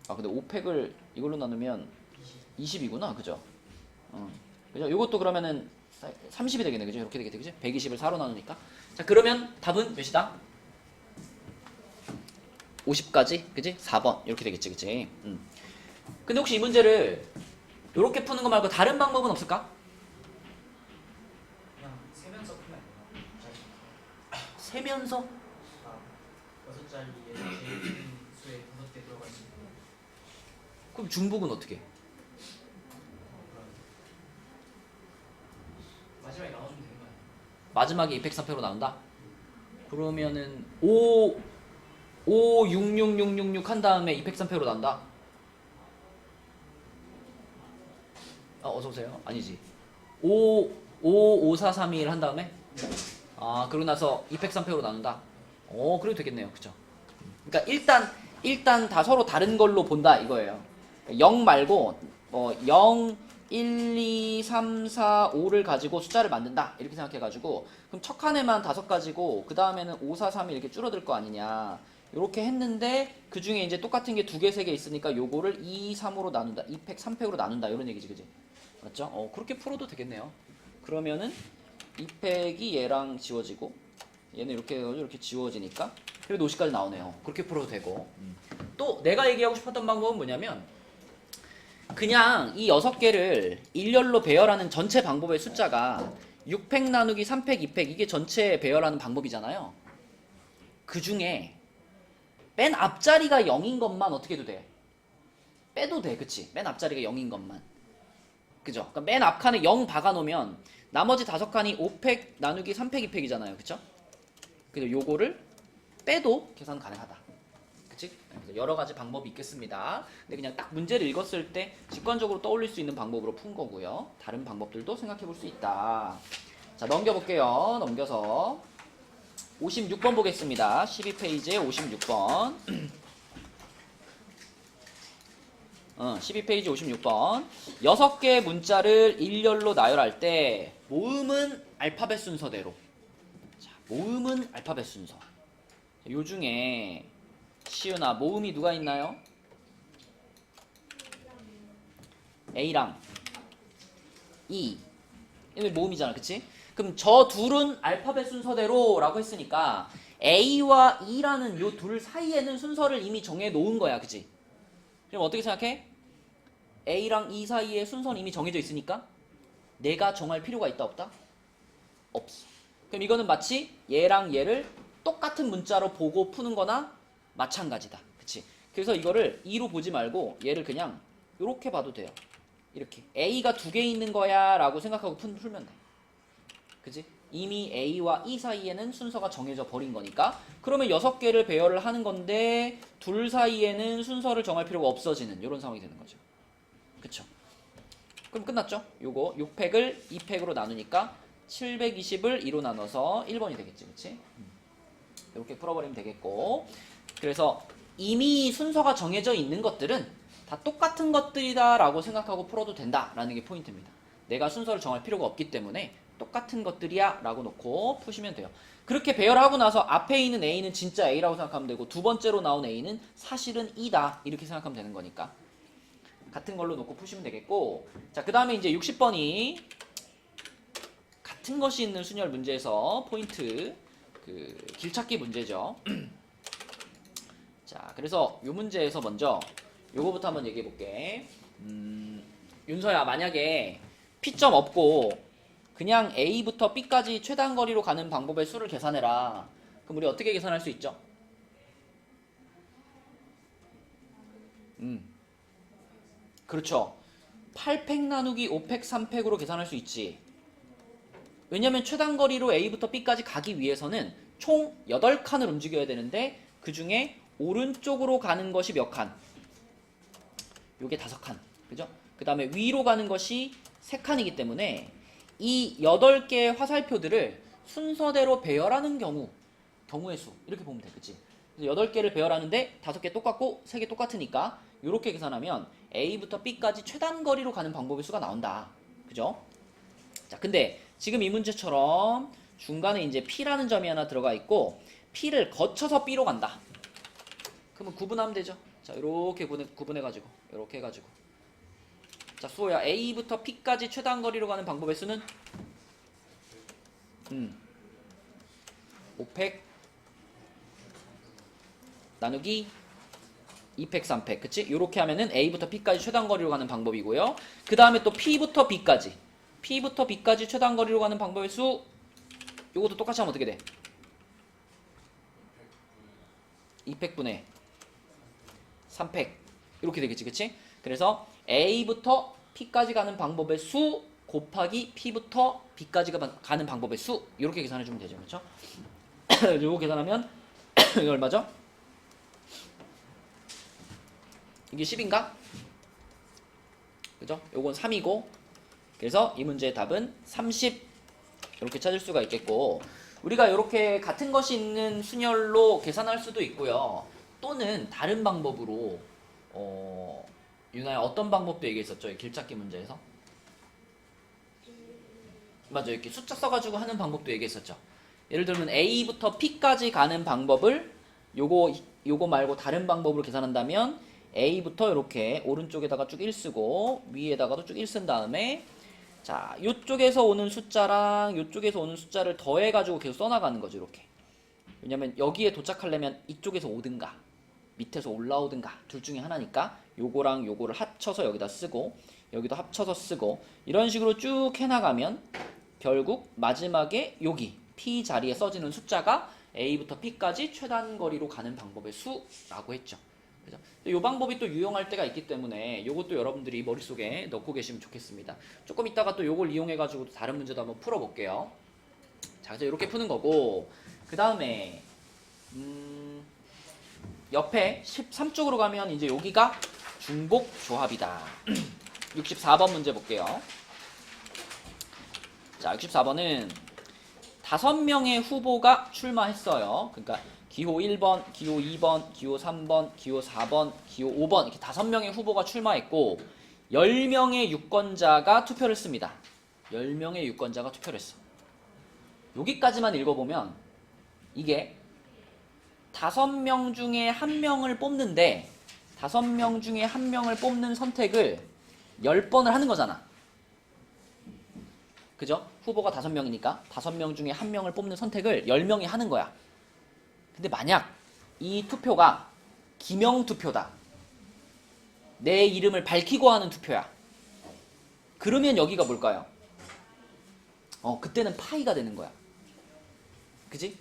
근데 5팩을 이걸로 나누면 20이구나. 그죠? 그죠? 이것도 그러면은 30이 되겠네. 그죠? 이렇게 되겠지. 그죠? 120을 4로 나누니까. 자, 그러면 답은 몇이다? 50까지? 그지? 4번. 이렇게 되겠지. 그치? 근데 혹시 이 문제를 이렇게 푸는 거 말고 다른 방법은 없을까? 그냥 세면서 풀면 안 돼요? 세면서? 6자리에 제일 큰 수에 5개 들어가 있는 거. 그럼 중복은 어떻게 해? 마지막에 나눠주면 되는 거 아니에요? 마지막에 2팩 3팩으로 나눈다? 그러면은 5, 6, 6, 6, 6, 6 한 다음에 2팩 3팩으로 나눈다? 어서오세요. 아니지. 5, 5, 4, 3, 2, 1 한 다음에? 그러고 나서 2팩 3팩으로 나눈다? 그래도 되겠네요. 그쵸? 그러니까 일단 다 서로 다른 걸로 본다 이거예요. 0 말고 0, 1, 2, 3, 4, 5를 가지고 숫자를 만든다 이렇게 생각해가지고, 그럼 첫 칸에만 5 가지고 그 다음에는 5, 4, 3이 이렇게 줄어들 거 아니냐 이렇게 했는데, 그 중에 이제 똑같은 게 2개, 3개 있으니까 요거를 2, 3으로 나눈다, 2팩, 3팩으로 나눈다 이런 얘기지. 그지? 맞죠? 그렇게 풀어도 되겠네요. 그러면은 2팩이 얘랑 지워지고 얘는 이렇게 지워지니까 그래도 50까지 나오네요. 그렇게 풀어도 되고. 또 내가 얘기하고 싶었던 방법은 뭐냐면, 그냥 이 6개를 일렬로 배열하는 전체 방법의 숫자가 6팩 나누기 3팩, 2팩 이게 전체 배열하는 방법이잖아요. 그 중에 맨 앞자리가 0인 것만 어떻게 해도 돼? 빼도 돼, 그치? 맨 앞자리가 0인 것만. 그죠? 그러니까 맨 앞칸에 0 박아놓으면 나머지 5칸이 5팩 나누기 3팩, 2팩이잖아요. 그쵸? 그래서 요거를 빼도 계산 가능하다. 그치? 그래서 여러 가지 방법이 있겠습니다. 근데 그냥 딱 문제를 읽었을 때 직관적으로 떠올릴 수 있는 방법으로 푼 거고요. 다른 방법들도 생각해 볼 수 있다. 자, 넘겨볼게요. 넘겨서 56번 보겠습니다. 12페이지에 56번. 12페이지 56번. 6개의 문자를 일렬로 나열할 때 모음은 알파벳 순서대로. 자, 모음은 알파벳 순서. 요 중에 시은아 모음이 누가 있나요? A랑 E. 이게 모음이잖아, 그치? 그럼 저 둘은 알파벳 순서대로 라고 했으니까 A와 E라는 요 둘 사이에는 순서를 이미 정해 놓은 거야, 그치? 그럼 어떻게 생각해? A랑 E 사이에 순서는 이미 정해져 있으니까 내가 정할 필요가 있다 없다? 없어. 그럼 이거는 마치 얘랑 얘를 똑같은 문자로 보고 푸는 거나 마찬가지다. 그치? 그래서 이거를 E로 보지 말고 얘를 그냥 이렇게 봐도 돼요. 이렇게 A가 2개 있는 거야 라고 생각하고 풀면 돼. 그치? 이미 A와 E 사이에는 순서가 정해져 버린 거니까 그러면 6개를 배열을 하는 건데 둘 사이에는 순서를 정할 필요가 없어지는 이런 상황이 되는 거죠. 그쵸? 그럼 끝났죠? 요거 6팩을 2팩으로 나누니까 720을 2로 나눠서 1번이 되겠지, 그치? 이렇게 풀어버리면 되겠고 그래서 이미 순서가 정해져 있는 것들은 다 똑같은 것들이다 라고 생각하고 풀어도 된다라는 게 포인트입니다. 내가 순서를 정할 필요가 없기 때문에 똑같은 것들이야 라고 놓고 푸시면 돼요. 그렇게 배열하고 나서 앞에 있는 A는 진짜 A라고 생각하면 되고 두 번째로 나온 A는 사실은 E다 이렇게 생각하면 되는 거니까 같은 걸로 놓고 푸시면 되겠고 자, 그 다음에 이제 60번이 같은 것이 있는 순열 문제에서 포인트 그 길찾기 문제죠. 자, 그래서 요 문제에서 먼저 요거부터 한번 얘기해 볼게. 윤서야, 만약에 P점 없고 그냥 A부터 B까지 최단 거리로 가는 방법의 수를 계산해라. 그럼 우리 어떻게 계산할 수 있죠? 그렇죠. 8팩 나누기 5팩 3팩으로 계산할 수 있지. 왜냐면 최단 거리로 A부터 B까지 가기 위해서는 총 8칸을 움직여야 되는데 그 중에 오른쪽으로 가는 것이 몇 칸? 요게 5칸. 그죠? 그 다음에 위로 가는 것이 3칸이기 때문에 이 8개의 화살표들을 순서대로 배열하는 경우의 수. 이렇게 보면 돼. 그치? 그래서 8개를 배열하는데 5개 똑같고 3개 똑같으니까 이렇게 계산하면 A부터 B까지 최단 거리로 가는 방법의 수가 나온다. 그죠? 자, 근데 지금 이 문제처럼 중간에 이제 P라는 점이 하나 들어가 있고 P를 거쳐서 B로 간다. 그러면 구분하면 되죠. 자, 이렇게 구분해가지고 이렇게 해가지고 자, 수호야 A부터 P까지 최단 거리로 가는 방법의 수는 5팩 나누기 2팩 3팩 그치? 요렇게 하면은 A부터 P까지 최단 거리로 가는 방법이고요. 그 다음에 또 P부터 B까지 최단 거리로 가는 방법의 수 요것도 똑같이 하면 어떻게 돼? 2팩분의 3팩 이렇게 되겠지, 그치? 그래서 A부터 P까지 가는 방법의 수 곱하기 P부터 B까지 가는 방법의 수 이렇게 계산해주면 되죠, 그렇죠? 요거 계산하면 이게 얼마죠? 이게 10인가? 그죠? 요건 3이고 그래서 이 문제의 답은 30 이렇게 찾을 수가 있겠고 우리가 이렇게 같은 것이 있는 순열로 계산할 수도 있고요. 또는 다른 방법으로 유나야 어떤 방법도 얘기했었죠? 길찾기 문제에서 맞아, 이렇게 숫자 써가지고 하는 방법도 얘기했었죠. 예를 들면 A부터 P까지 가는 방법을 요거 말고 다른 방법으로 계산한다면 A부터 이렇게 오른쪽에다가 쭉 1 쓰고 위에다가도 쭉 1 쓴 다음에 자, 요쪽에서 오는 숫자랑 요쪽에서 오는 숫자를 더해가지고 계속 써나가는 거죠, 이렇게. 왜냐면 여기에 도착하려면 이쪽에서 오든가 밑에서 올라오든가 둘 중에 하나니까 요거랑 요거를 합쳐서 여기다 쓰고 여기도 합쳐서 쓰고 이런 식으로 쭉 해나가면 결국 마지막에 여기 P 자리에 써지는 숫자가 A부터 P까지 최단 거리로 가는 방법의 수라고 했죠. 그죠? 이 방법이 또 유용할 때가 있기 때문에 이것도 여러분들이 머릿속에 넣고 계시면 좋겠습니다. 조금 이따가 또 이걸 이용해가지고 다른 문제도 한번 풀어볼게요. 자, 그래서 이렇게 푸는 거고, 그 다음에 옆에 13쪽으로 가면 이제 여기가 중복 조합이다. 64번 문제 볼게요. 자, 64번은 5명의 후보가 출마했어요. 그러니까 기호 1번, 기호 2번, 기호 3번, 기호 4번, 기호 5번 이렇게 5명의 후보가 출마했고 10명의 유권자가 투표를 했습니다. 10명의 유권자가 투표를 했어. 여기까지만 읽어보면 이게 5명 중에 1명을 뽑는데 5명 중에 1명을 뽑는 선택을 10번을 하는 거잖아. 그죠? 후보가 5명이니까 5명 중에 1명을 뽑는 선택을 10명이 하는 거야. 근데 만약 이 투표가 기명 투표다. 내 이름을 밝히고 하는 투표야. 그러면 여기가 뭘까요? 그때는 파이가 되는 거야. 그지?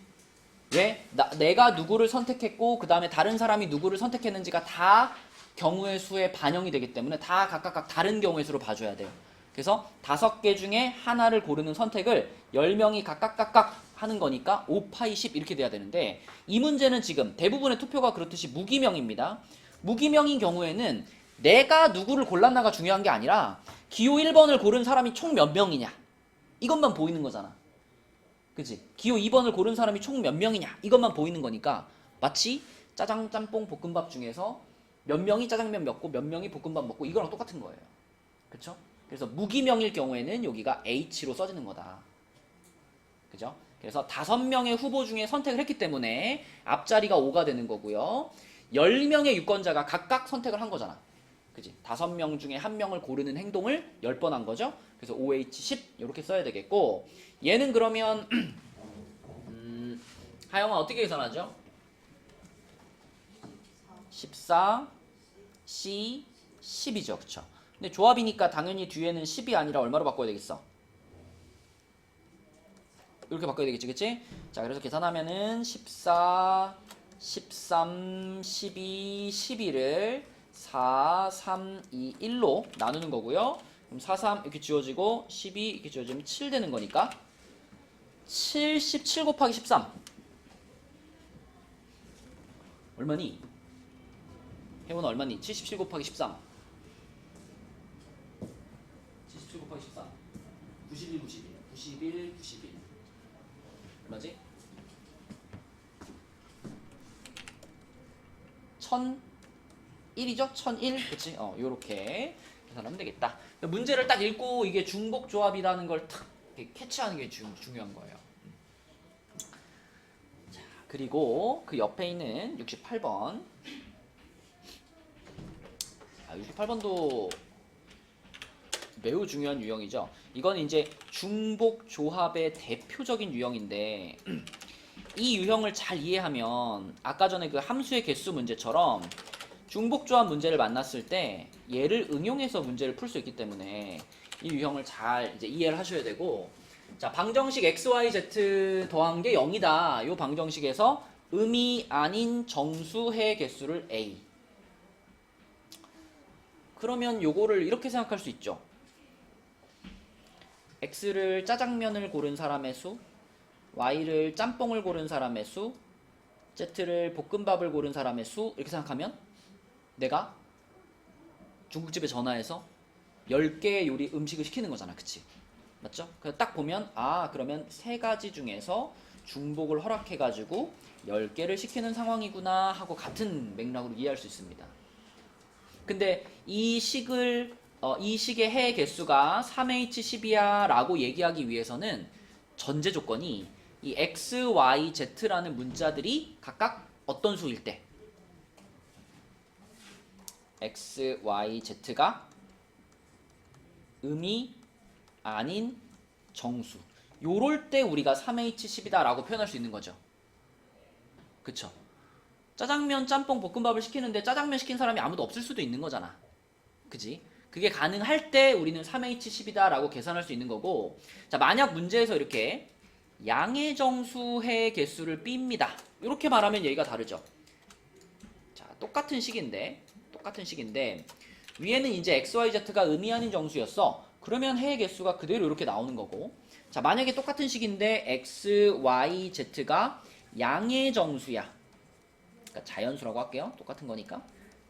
왜? 내가 누구를 선택했고 그 다음에 다른 사람이 누구를 선택했는지가 다 경우의 수에 반영이 되기 때문에 다 각각 다른 경우의 수로 봐줘야 돼요. 그래서 5개 중에 하나를 고르는 선택을 10명이 각각 하는 거니까 5파이 10 이렇게 돼야 되는데 이 문제는 지금 대부분의 투표가 그렇듯이 무기명입니다. 무기명인 경우에는 내가 누구를 골랐나가 중요한 게 아니라 기호 1번을 고른 사람이 총 몇 명이냐 이것만 보이는 거잖아. 그치? 기호 2번을 고른 사람이 총 몇 명이냐 이것만 보이는 거니까 마치 짜장, 짬뽕, 볶음밥 중에서 몇 명이 짜장면 먹고 몇 명이 볶음밥 먹고 이거랑 똑같은 거예요. 그쵸? 그래서 무기명일 경우에는 여기가 H로 써지는 거다. 그죠? 그래서 5명의 후보 중에 선택을 했기 때문에 앞자리가 5가 되는 거고요. 10명의 유권자가 각각 선택을 한 거잖아. 그지? 5명 중에 1명을 고르는 행동을 10번 한 거죠. 그래서 OH10 이렇게 써야 되겠고 얘는 그러면 하영아 어떻게 계산하죠? 14, C, 10이죠. 그쵸? 근데 조합이니까 당연히 뒤에는 10이 아니라 얼마로 바꿔야 되겠어? 이렇게 바꿔야 되겠지, 그치? 자, 그래서 계산하면은 14, 13, 12, 12를 4, 3, 2, 1로 나누는 거고요. 그럼 4, 3 이렇게 지워지고 12 이렇게 지워지면 7 되는 거니까 77 곱하기 13 얼마니? 혜원아 얼마니? 77 곱하기 13 77 곱하기 13 91, 91 91, 91 얼마지? 1001이죠? 1001 그치? 요렇게 계산하면 되겠다. 문제를 딱 읽고 이게 중복 조합이라는 걸 탁 캐치하는 게 중요한 거예요. 자, 그리고 그 옆에 있는 68번 68번도 매우 중요한 유형이죠. 이건 이제 중복 조합의 대표적인 유형인데 이 유형을 잘 이해하면 아까 전에 그 함수의 개수 문제처럼 중복 조합 문제를 만났을 때 얘를 응용해서 문제를 풀 수 있기 때문에 이 유형을 잘 이제 이해를 하셔야 되고 자, 방정식 XYZ 더한 게 0이다. 이 방정식에서 음이 아닌 정수의 개수를 A 그러면 요거를 이렇게 생각할 수 있죠. X를 짜장면을 고른 사람의 수, Y를 짬뽕을 고른 사람의 수, Z를 볶음밥을 고른 사람의 수 이렇게 생각하면 내가 중국집에 전화해서 10개의 요리 음식을 시키는 거잖아. 그치? 맞죠? 그래서 딱 보면 그러면 3가지 중에서 중복을 허락해가지고 10개를 시키는 상황이구나 하고 같은 맥락으로 이해할 수 있습니다. 근데 이 식의 해 개수가 3H10이야 라고 얘기하기 위해서는 전제 조건이 이 X, Y, Z라는 문자들이 각각 어떤 수일 때 X, Y, Z가 음이 아닌 정수 요럴 때 우리가 3H10이다 라고 표현할 수 있는 거죠. 그쵸? 짜장면, 짬뽕, 볶음밥을 시키는데 짜장면 시킨 사람이 아무도 없을 수도 있는 거잖아. 그지? 그게 가능할 때 우리는 3H10이다 라고 계산할 수 있는 거고, 자 만약 문제에서 이렇게 양의 정수의 개수를 B입니다 이렇게 말하면 얘기가 다르죠. 자 똑같은 식인데 위에는 이제 XYZ가 의미 아닌 정수였어. 그러면 해의 개수가 그대로 이렇게 나오는 거고, 자 만약에 똑같은 식인데 XYZ가 양의 정수야, 그러니까 자연수라고 할게요. 똑같은 거니까.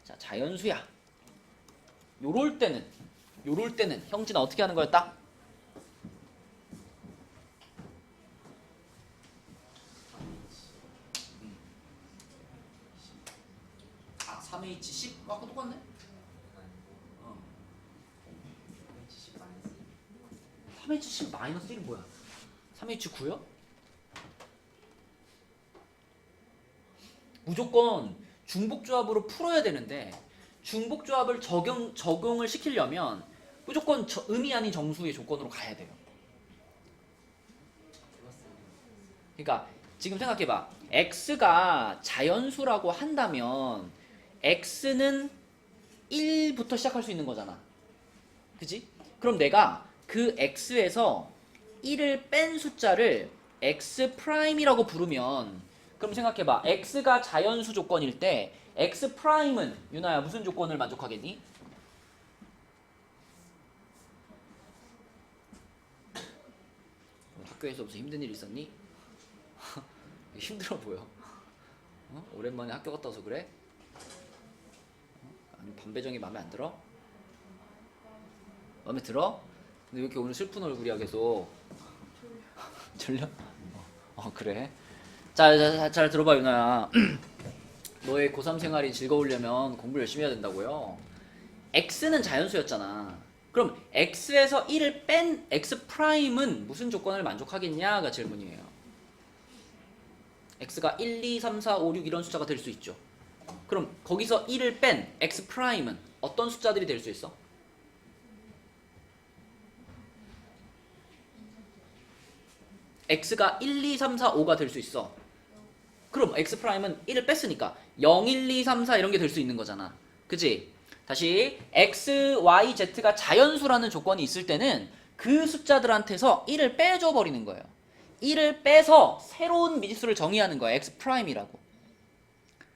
자 자연수야. 요럴 때는 형진아 어떻게 하는 거였다? 아 3H10? 아까 똑같네? 3H10 마이너스 1은 뭐야? 3H9요? 무조건 중복조합으로 풀어야 되는데, 중복조합을 적용을 시키려면 무조건 의미 아닌 정수의 조건으로 가야 돼요. 그러니까 지금 생각해봐. x가 자연수라고 한다면 x는 1부터 시작할 수 있는 거잖아. 그치? 그럼 내가 그 x에서 1을 뺀 숫자를 x'이라고 부르면, 그럼 생각해봐. x가 자연수 조건일 때 x'은 유나야 무슨 조건을 만족하겠니? 학교에서 무슨 힘든 일 있었니? 힘들어 보여. 오랜만에 학교 갔다 와서 그래? 아니 반배정이 마음에 안 들어? 마음에 들어? 근데 왜 이렇게 오늘 슬픈 얼굴이야 계속? 졸려? 그래? 잘 들어봐 유나야. 너의 고3 생활이 즐거우려면 공부 열심히 해야 된다고요. x는 자연수였잖아. 그럼 x에서 1을 뺀 x'은 무슨 조건을 만족하겠냐가 질문이에요. x가 1, 2, 3, 4, 5, 6 이런 숫자가 될 수 있죠. 그럼 거기서 1을 뺀 x'은 어떤 숫자들이 될 수 있어? x가 1, 2, 3, 4, 5가 될 수 있어. 그럼 x'은 1을 뺐으니까 0, 1, 2, 3, 4 이런 게 될 수 있는 거잖아. 그치? 다시 x, y, z가 자연수라는 조건이 있을 때는 그 숫자들한테서 1을 빼줘 버리는 거예요. 1을 빼서 새로운 미지수를 정의하는 거야. x'이라고.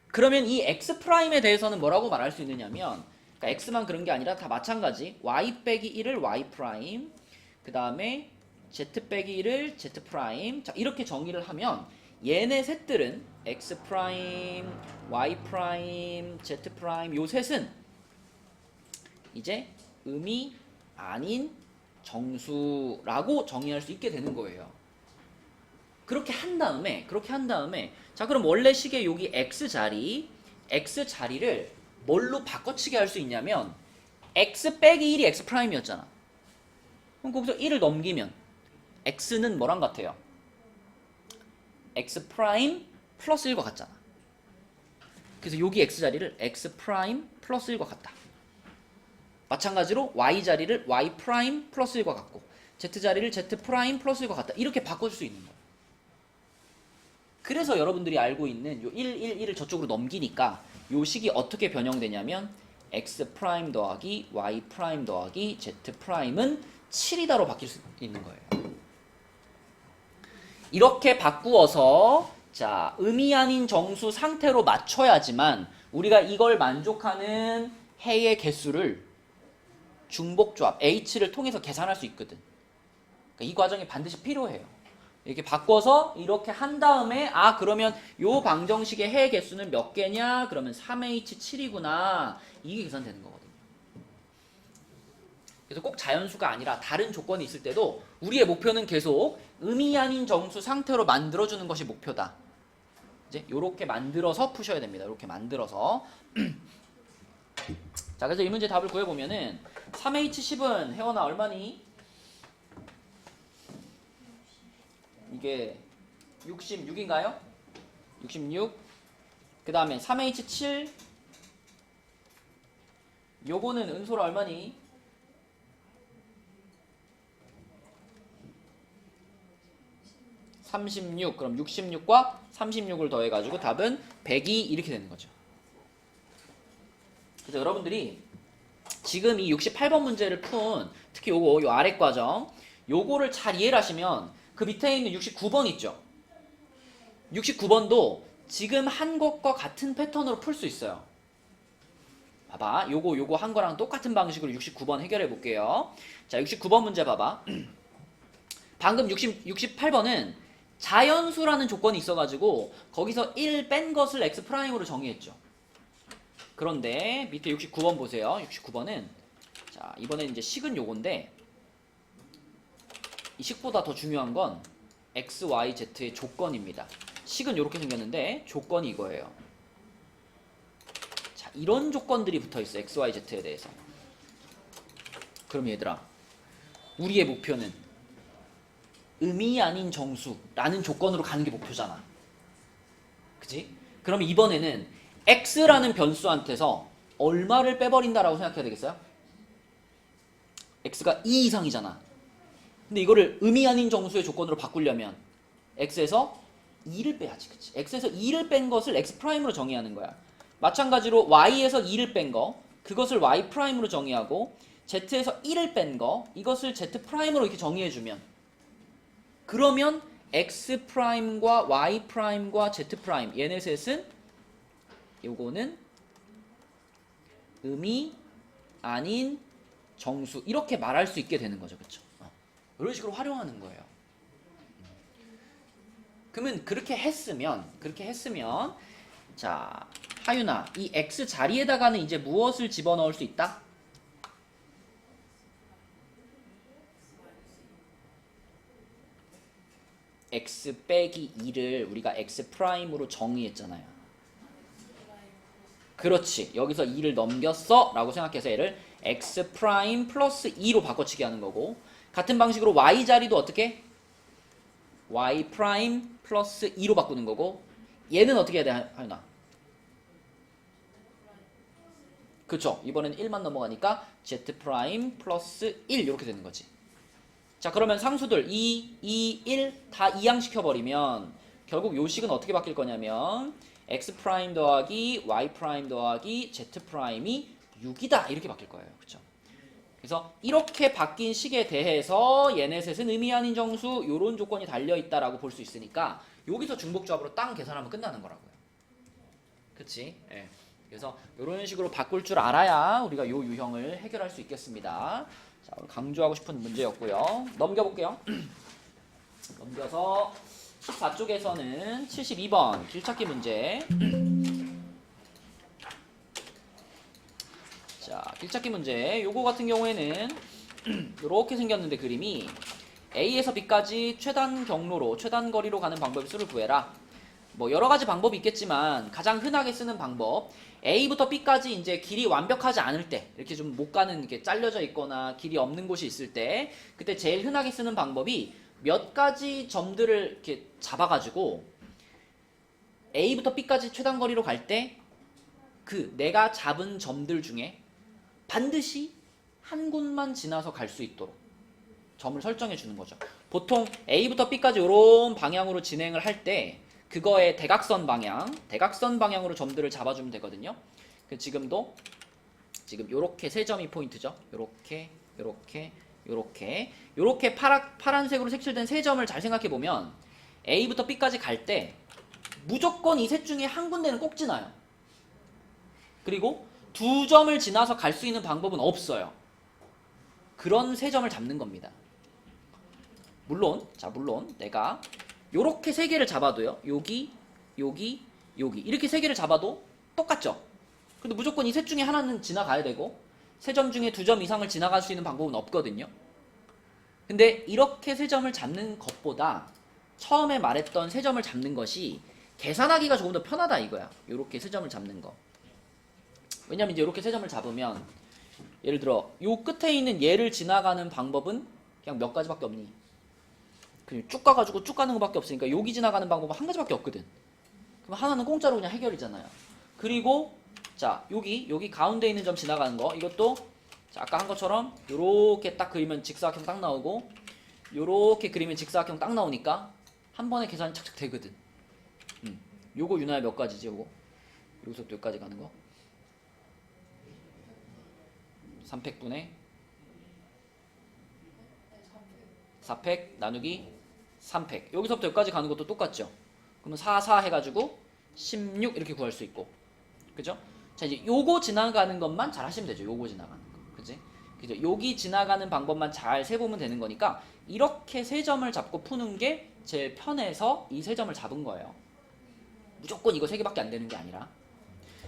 그러면 이 x'에 대해서는 뭐라고 말할 수 있느냐면, 그러니까 x만 그런 게 아니라 다 마찬가지. y 빼기 1을 y', 그 다음에 z 빼기 1을 z'. 자 이렇게 정의를 하면 얘네 셋들은 x', y', z' 요 셋은 이제 의미 아닌 정수라고 정의할 수 있게 되는 거예요. 그렇게 한 다음에 자 그럼 원래 식의 여기 x 자리를 뭘로 바꿔치기 할 수 있냐면, x 빼기 1이 x'이었잖아. 그럼 거기서 1을 넘기면 x는 뭐랑 같아요? x' 플러스 1과 같잖아. 그래서 여기 x 자리를 x' 플러스 1과 같다. 마찬가지로 y 자리를 y' 플러스 1과 같고, z 자리를 z' 플러스 1과 같다. 이렇게 바꿔줄 수 있는 거예요. 그래서 여러분들이 알고 있는 요 1, 1, 1을 저쪽으로 넘기니까 요 식이 어떻게 변형되냐면 x' 더하기 y' 더하기 z'은 7이다로 바뀔 수 있는 거예요. 이렇게 바꾸어서 자 의미 아닌 정수 상태로 맞춰야지만 우리가 이걸 만족하는 해의 개수를 중복조합 H를 통해서 계산할 수 있거든. 그러니까 이 과정이 반드시 필요해요. 이렇게 바꿔서 이렇게 한 다음에 그러면 요 방정식의 해의 개수는 몇 개냐? 그러면 3H7이구나. 이게 계산되는 거거든요. 그래서 꼭 자연수가 아니라 다른 조건이 있을 때도 우리의 목표는 계속 의미 아닌 정수 상태로 만들어주는 것이 목표다. 이제 요렇게 만들어서 푸셔야 됩니다. 이렇게 만들어서. 자, 그래서 이 문제 답을 구해보면은 3H10은 혜원아 얼마니? 이게 66인가요? 66. 그 다음에 3H7 요거는 은솔아 얼마니? 36. 그럼 66과 36을 더해가지고 답은 102 이렇게 되는 거죠. 그래서 여러분들이 지금 이 68번 문제를 푼 특히 요거 요 아래 과정 요거를 잘 이해를 하시면 그 밑에 있는 69번 있죠. 69번도 지금 한 것과 같은 패턴으로 풀 수 있어요. 봐봐. 요거 한 거랑 똑같은 방식으로 69번 해결해 볼게요. 자, 69번 문제 봐봐. 방금 68번은 자연수라는 조건이 있어가지고 거기서 1 뺀 것을 x'으로 정의했죠. 그런데 밑에 69번 보세요. 69번은 자, 이번엔 이제 식은 요건데 이 식보다 더 중요한 건 x, y, z의 조건입니다. 식은 이렇게 생겼는데 조건이 이거예요. 자, 이런 조건들이 붙어있어. x, y, z에 대해서. 그럼 얘들아, 우리의 목표는 음이 아닌 정수라는 조건으로 가는 게 목표잖아. 그치? 그럼 이번에는 x라는 변수한테서 얼마를 빼버린다라고 생각해야 되겠어요? x가 2 이상이잖아. 근데 이거를 음이 아닌 정수의 조건으로 바꾸려면 x에서 2를 빼야지. 그치? x에서 2를 뺀 것을 x'으로 정의하는 거야. 마찬가지로 y에서 2를 뺀 거, 그것을 y'으로 정의하고 z에서 1을 뺀 거, 이것을 z'으로 이렇게 정의해주면 그러면 x'과 y'과 z' 얘네 셋은 요거는 음이 아닌 정수 이렇게 말할 수 있게 되는 거죠. 그쵸? 이런 식으로 활용하는 거예요. 그러면 그렇게 했으면 자, 하윤아, 이 x 자리에다가는 이제 무엇을 집어넣을 수 있다? x 빼기 2를 우리가 x'으로 정의했잖아요. 그렇지. 여기서 2를 넘겼어 라고 생각해서 얘를 x' 플러스 2로 바꿔치기 하는 거고, 같은 방식으로 y 자리도 어떻게? y' 플러스 2로 바꾸는 거고, 얘는 어떻게 해야 돼, 하윤아? 그쵸. 이번엔 1만 넘어가니까 z' 플러스 1 이렇게 되는 거지. 자, 그러면 상수들 2, 2, 1 다 이항시켜버리면 결국 요 식은 어떻게 바뀔 거냐면 x' 더하기 y' 더하기 z'이 6이다 이렇게 바뀔 거예요. 그쵸? 그래서 이렇게 바뀐 식에 대해서 얘네 셋은 의미 아닌 정수 요런 조건이 달려있다라고 볼 수 있으니까 여기서 중복조합으로 땅 계산하면 끝나는 거라고요. 그치? 예. 그래서 이런 식으로 바꿀 줄 알아야 우리가 요 유형을 해결할 수 있겠습니다. 자, 오늘 강조하고 싶은 문제였고요. 넘겨볼게요. 넘겨서 14쪽에서는 72번 길찾기 문제. 자, 길찾기 문제. 요거 같은 경우에는 이렇게 생겼는데 그림이 A에서 B까지 최단 경로로 최단 거리로 가는 방법의 수를 구해라. 뭐 여러 가지 방법이 있겠지만 가장 흔하게 쓰는 방법, A부터 B까지 이제 길이 완벽하지 않을 때, 이렇게 좀 못 가는, 이렇게 잘려져 있거나 길이 없는 곳이 있을 때, 그때 제일 흔하게 쓰는 방법이 몇 가지 점들을 이렇게 잡아가지고 A부터 B까지 최단 거리로 갈 때 그 내가 잡은 점들 중에 반드시 한 곳만 지나서 갈 수 있도록 점을 설정해 주는 거죠. 보통 A부터 B까지 이런 방향으로 진행을 할 때 그거의 대각선 방향으로 점들을 잡아주면 되거든요. 지금도 지금 요렇게 세 점이 포인트죠. 요렇게 파란색으로 색칠된 세 점을 잘 생각해 보면 A부터 B까지 갈 때 무조건 이 셋 중에 한 군데는 꼭 지나요. 그리고 두 점을 지나서 갈 수 있는 방법은 없어요. 그런 세 점을 잡는 겁니다. 물론 내가 요렇게 세 개를 잡아도요. 여기 이렇게 세 개를 잡아도 똑같죠. 근데 무조건 이 셋 중에 하나는 지나가야 되고 세 점 중에 두 점 이상을 지나갈 수 있는 방법은 없거든요. 근데 이렇게 세 점을 잡는 것보다 처음에 말했던 세 점을 잡는 것이 계산하기가 조금 더 편하다 이거야. 요렇게 세 점을 잡는 거. 왜냐면 이제 이렇게 세 점을 잡으면 예를 들어 요 끝에 있는 얘를 지나가는 방법은 그냥 몇 가지밖에 없니? 그냥 쭉 가가지고 쭉 가는 것밖에 없으니까 여기 지나가는 방법은 한 가지밖에 없거든. 그럼 하나는 공짜로 그냥 해결이잖아요. 그리고 자 여기 가운데 있는 점 지나가는 거 이것도 자, 아까 한 것처럼 요렇게 딱 그리면 직사각형 딱 나오고 요렇게 그리면 직사각형 딱 나오니까 한 번에 계산이 착착 되거든. 요거 유나야 몇 가지지 요거? 여기서부터 여기까지 가는 거? 3팩분의 4팩 나누기 3팩. 여기서부터 여기까지 가는 것도 똑같죠. 그러면 4, 4 해가지고 16 이렇게 구할 수 있고, 그죠? 자, 이제 요거 지나가는 것만 잘 하시면 되죠. 요거 지나가는 거, 그지? 그죠? 여기 지나가는 방법만 잘 세보면 되는 거니까 이렇게 세 점을 잡고 푸는 게 제일 편해서 이 세 점을 잡은 거예요. 무조건 이거 세 개밖에 안 되는 게 아니라.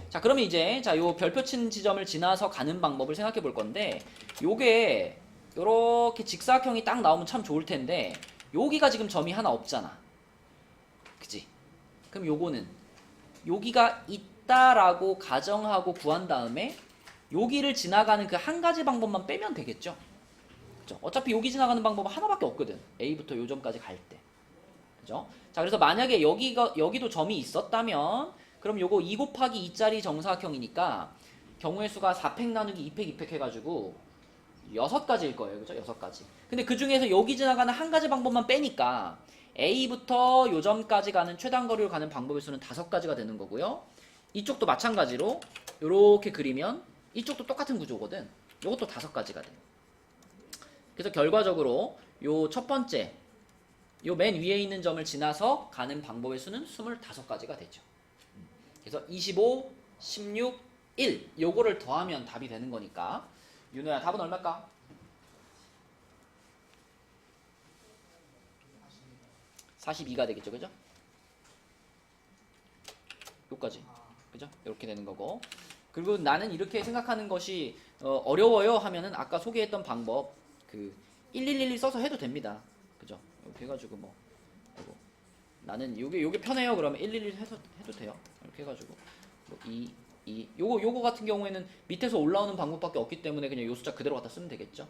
자, 그러면 이제 자, 요 별표 친 지점을 지나서 가는 방법을 생각해 볼 건데, 요게 요렇게 직사각형이 딱 나오면 참 좋을 텐데 여기가 지금 점이 하나 없잖아. 그치? 그럼 요거는 여기가 있다라고 가정하고 구한 다음에 여기를 지나가는 그 한 가지 방법만 빼면 되겠죠? 그죠? 어차피 여기 지나가는 방법은 하나밖에 없거든. A부터 요 점까지 갈 때. 그죠? 자, 그래서 만약에 여기도 점이 있었다면 그럼 요거 2 곱하기 2짜리 정사각형이니까 경우의 수가 4팩 나누기 2팩 2팩 해가지고 6가지일 거예요. 그죠? 6가지. 근데 그 중에서 여기 지나가는 한 가지 방법만 빼니까 A부터 요 점까지 가는 최단거리로 가는 방법의 수는 5가지가 되는 거고요. 이쪽도 마찬가지로 요렇게 그리면 이쪽도 똑같은 구조거든. 요것도 5가지가 돼. 그래서 결과적으로 요 첫 번째 요 맨 위에 있는 점을 지나서 가는 방법의 수는 25가지가 되죠. 그래서 25, 16, 1 요거를 더하면 답이 되는 거니까. 윤호야, 답은 얼마일까? 42가 되겠죠, 그죠? 요까지, 그죠? 이렇게 되는 거고. 그리고 나는 이렇게 생각하는 것이 어려워요 하면은 아까 소개했던 방법 그 1111 써서 해도 됩니다, 그죠? 이렇게 해가지고 뭐 그리고 나는 요게 편해요 그러면 111 해도 돼요. 이렇게 해가지고 뭐 2 요거 같은 경우에는 밑에서 올라오는 방법밖에 없기 때문에 그냥 요 숫자 그대로 갖다 쓰면 되겠죠.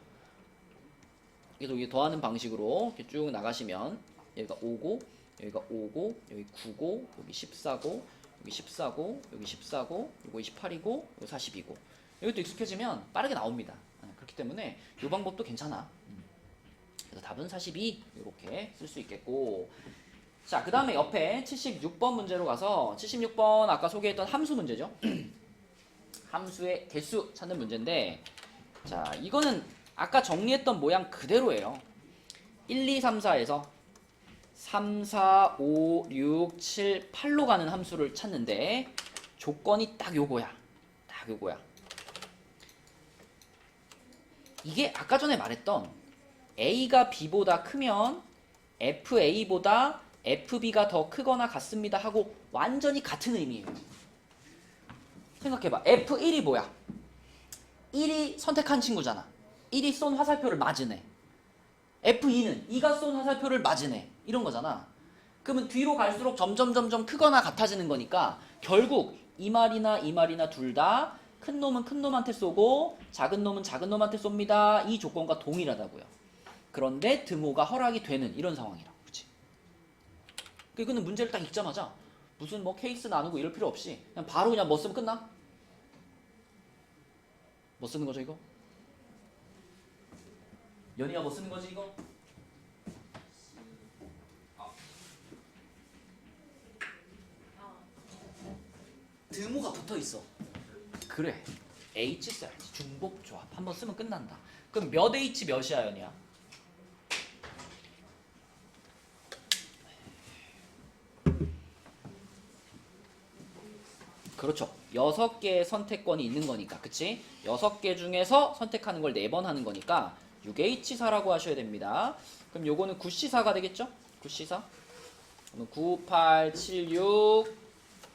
그래서 이게 더하는 방식으로 이렇게 쭉 나가시면 여기가 5고 여기가 5고 여기 9고 여기 14고 여기 14고 여기 14고 이거 28이고 이거 40이고 이것도 익숙해지면 빠르게 나옵니다. 그렇기 때문에 이 방법도 괜찮아. 그래서 답은 42 이렇게 쓸 수 있겠고. 자, 그 다음에 옆에 76번 문제로 가서 76번 아까 소개했던 함수 문제죠. 함수의 개수 찾는 문제인데, 자, 이거는 아까 정리했던 모양 그대로예요. 1, 2, 3, 4에서 3, 4, 5, 6, 7, 8로 가는 함수를 찾는데 조건이 딱 요거야. 딱 요거야. 이게 아까 전에 말했던 A가 B보다 크면 FA보다 FB가 더 크거나 같습니다 하고 완전히 같은 의미예요. 생각해봐. F1이 뭐야? 1이 선택한 친구잖아. 1이 쏜 화살표를 맞은 애. F2는 2가 쏜 화살표를 맞은 애. 이런 거잖아. 그러면 뒤로 갈수록 점점 크거나 같아지는 거니까 결국 이 말이나 둘 다 큰 놈은 큰 놈한테 쏘고 작은 놈은 작은 놈한테 쏩니다. 이 조건과 동일하다고요. 그런데 드모가 허락이 되는 이런 상황이라고. 그치? 이거는 문제를 딱 읽자마자 무슨 뭐 케이스 나누고 이럴 필요 없이 그냥 바로 그냥 뭐 쓰면 끝나? 뭐 쓰는 거죠 이거? 연희야 뭐 쓰는 거지 이거? 드모가 붙어 있어. 그래. H 써야지. 중복 조합. 한번 쓰면 끝난다. 그럼 몇 H 몇이야 연희야? 그렇죠. 6개의 선택권이 있는 거니까. 그치? 6개 중에서 선택하는 걸 4번 하는 거니까 6H사라고 하셔야 됩니다. 그럼 요거는 9C4가 되겠죠? 9C4. 그러면 9, 8, 7, 6,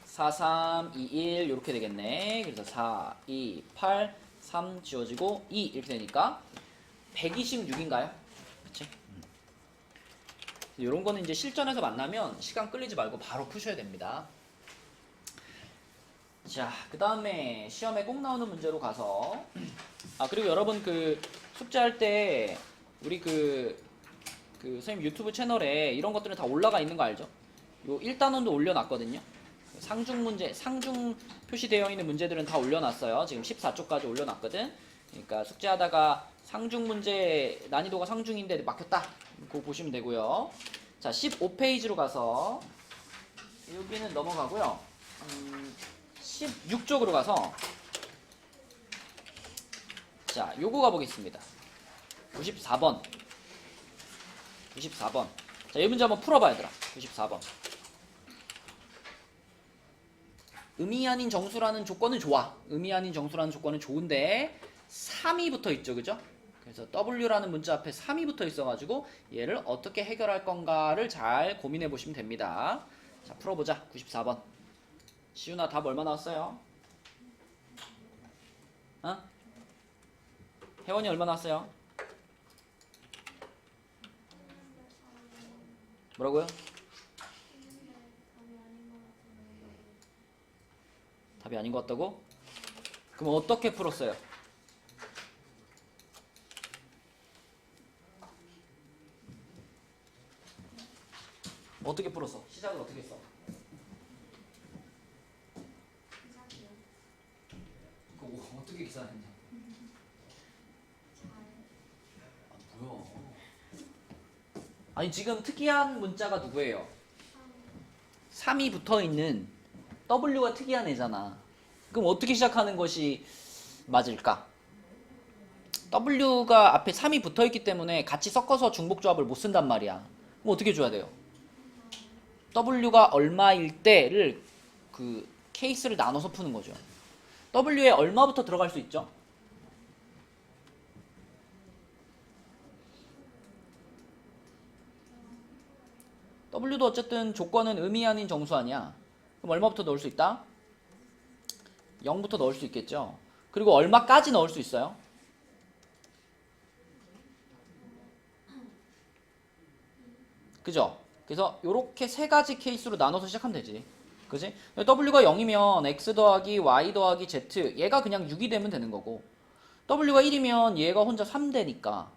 4, 3, 2, 1 이렇게 되겠네. 그래서 4, 2, 8, 3 지워지고 2 이렇게 되니까 126인가요? 그치? 이런 거는 이제 실전에서 만나면 시간 끌리지 말고 바로 푸셔야 됩니다. 자, 그 다음에 시험에 꼭 나오는 문제로 가서 그리고 여러분 그 숙제할 때 우리 그 선생님 유튜브 채널에 이런 것들은 다 올라가 있는 거 알죠? 요 1단원도 올려놨거든요. 상중 문제, 상중 표시되어 있는 문제들은 다 올려놨어요. 지금 14쪽까지 올려놨거든. 그러니까 숙제하다가 상중 문제 난이도가 상중인데 막혔다. 그거 보시면 되고요. 자, 15페이지로 가서 여기는 넘어가고요. 16쪽으로 가서 자, 요거 가보겠습니다. 94번. 94번. 자, 이 문제 한번 풀어봐, 얘들아. 94번. 의미 아닌 정수라는 조건은 좋아. 의미 아닌 정수라는 조건은 좋은데 3이 붙어 있죠, 그죠? 그래서 W라는 문자 앞에 3이 붙어 있어가지고 얘를 어떻게 해결할 건가를 잘 고민해 보시면 됩니다. 자, 풀어보자. 94번. 시윤아, 답 얼마 나왔어요? 어? 혜원이 얼마 나왔어요? 뭐라고요? 답이 아닌 것 같다고? 그럼 어떻게 풀었어요? 어떻게 풀었어? 시작을 어떻게 했어? 그거 어떻게 계산했냐? 아, 뭐야? 아니, 지금 특이한 문자가 누구예요? 3이 붙어있는 W가 특이한 애잖아. 그럼 어떻게 시작하는 것이 맞을까? W가 앞에 3이 붙어있기 때문에 같이 섞어서 중복조합을 못 쓴단 말이야. 그럼 어떻게 줘야 돼요? W가 얼마일 때를 그 케이스를 나눠서 푸는 거죠. W에 얼마부터 들어갈 수 있죠? W도 어쨌든 조건은 의미 아닌 정수 아니야. 그럼 얼마부터 넣을 수 있다? 0부터 넣을 수 있겠죠. 그리고 얼마까지 넣을 수 있어요? 그죠? 그래서 이렇게 세 가지 케이스로 나눠서 시작하면 되지. 그지? W가 0이면 X 더하기 Y 더하기 Z, 얘가 그냥 6이 되면 되는 거고, W가 1이면 얘가 혼자 3 되니까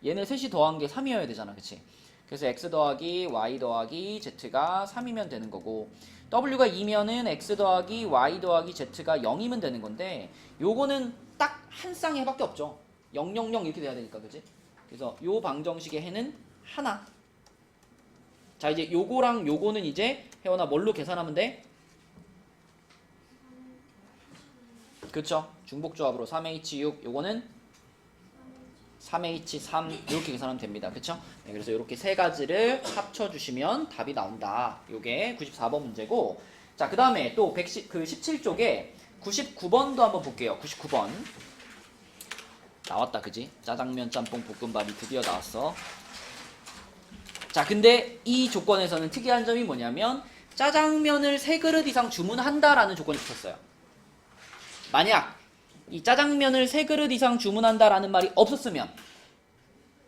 얘네 셋이 더한 게 3이어야 되잖아. 그치? 그래서 X 더하기 Y 더하기 Z가 3이면 되는 거고, W가 2면은 X 더하기 Y 더하기 Z가 0이면 되는 건데, 요거는 딱 한 쌍의 해밖에 없죠. 0, 0, 0 이렇게 돼야 되니까. 그치? 그래서 요 방정식의 해는 하나. 자, 이제 요거랑 요거는 이제 혜원아 뭘로 계산하면 돼? 그쵸? 중복조합으로 3H6, 요거는 3H3 이렇게 계산하면 됩니다. 그쵸? 네, 그래서 이렇게 세 가지를 합쳐주시면 답이 나온다. 요게 94번 문제고, 자, 그 다음에 또 17쪽에 99번도 한번 볼게요. 99번 나왔다, 그지? 짜장면, 짬뽕, 볶음밥이 드디어 나왔어. 자, 근데 이 조건에서는 특이한 점이 뭐냐면 짜장면을 3그릇 이상 주문한다라는 조건이 붙었어요. 만약 이 짜장면을 3그릇 이상 주문한다라는 말이 없었으면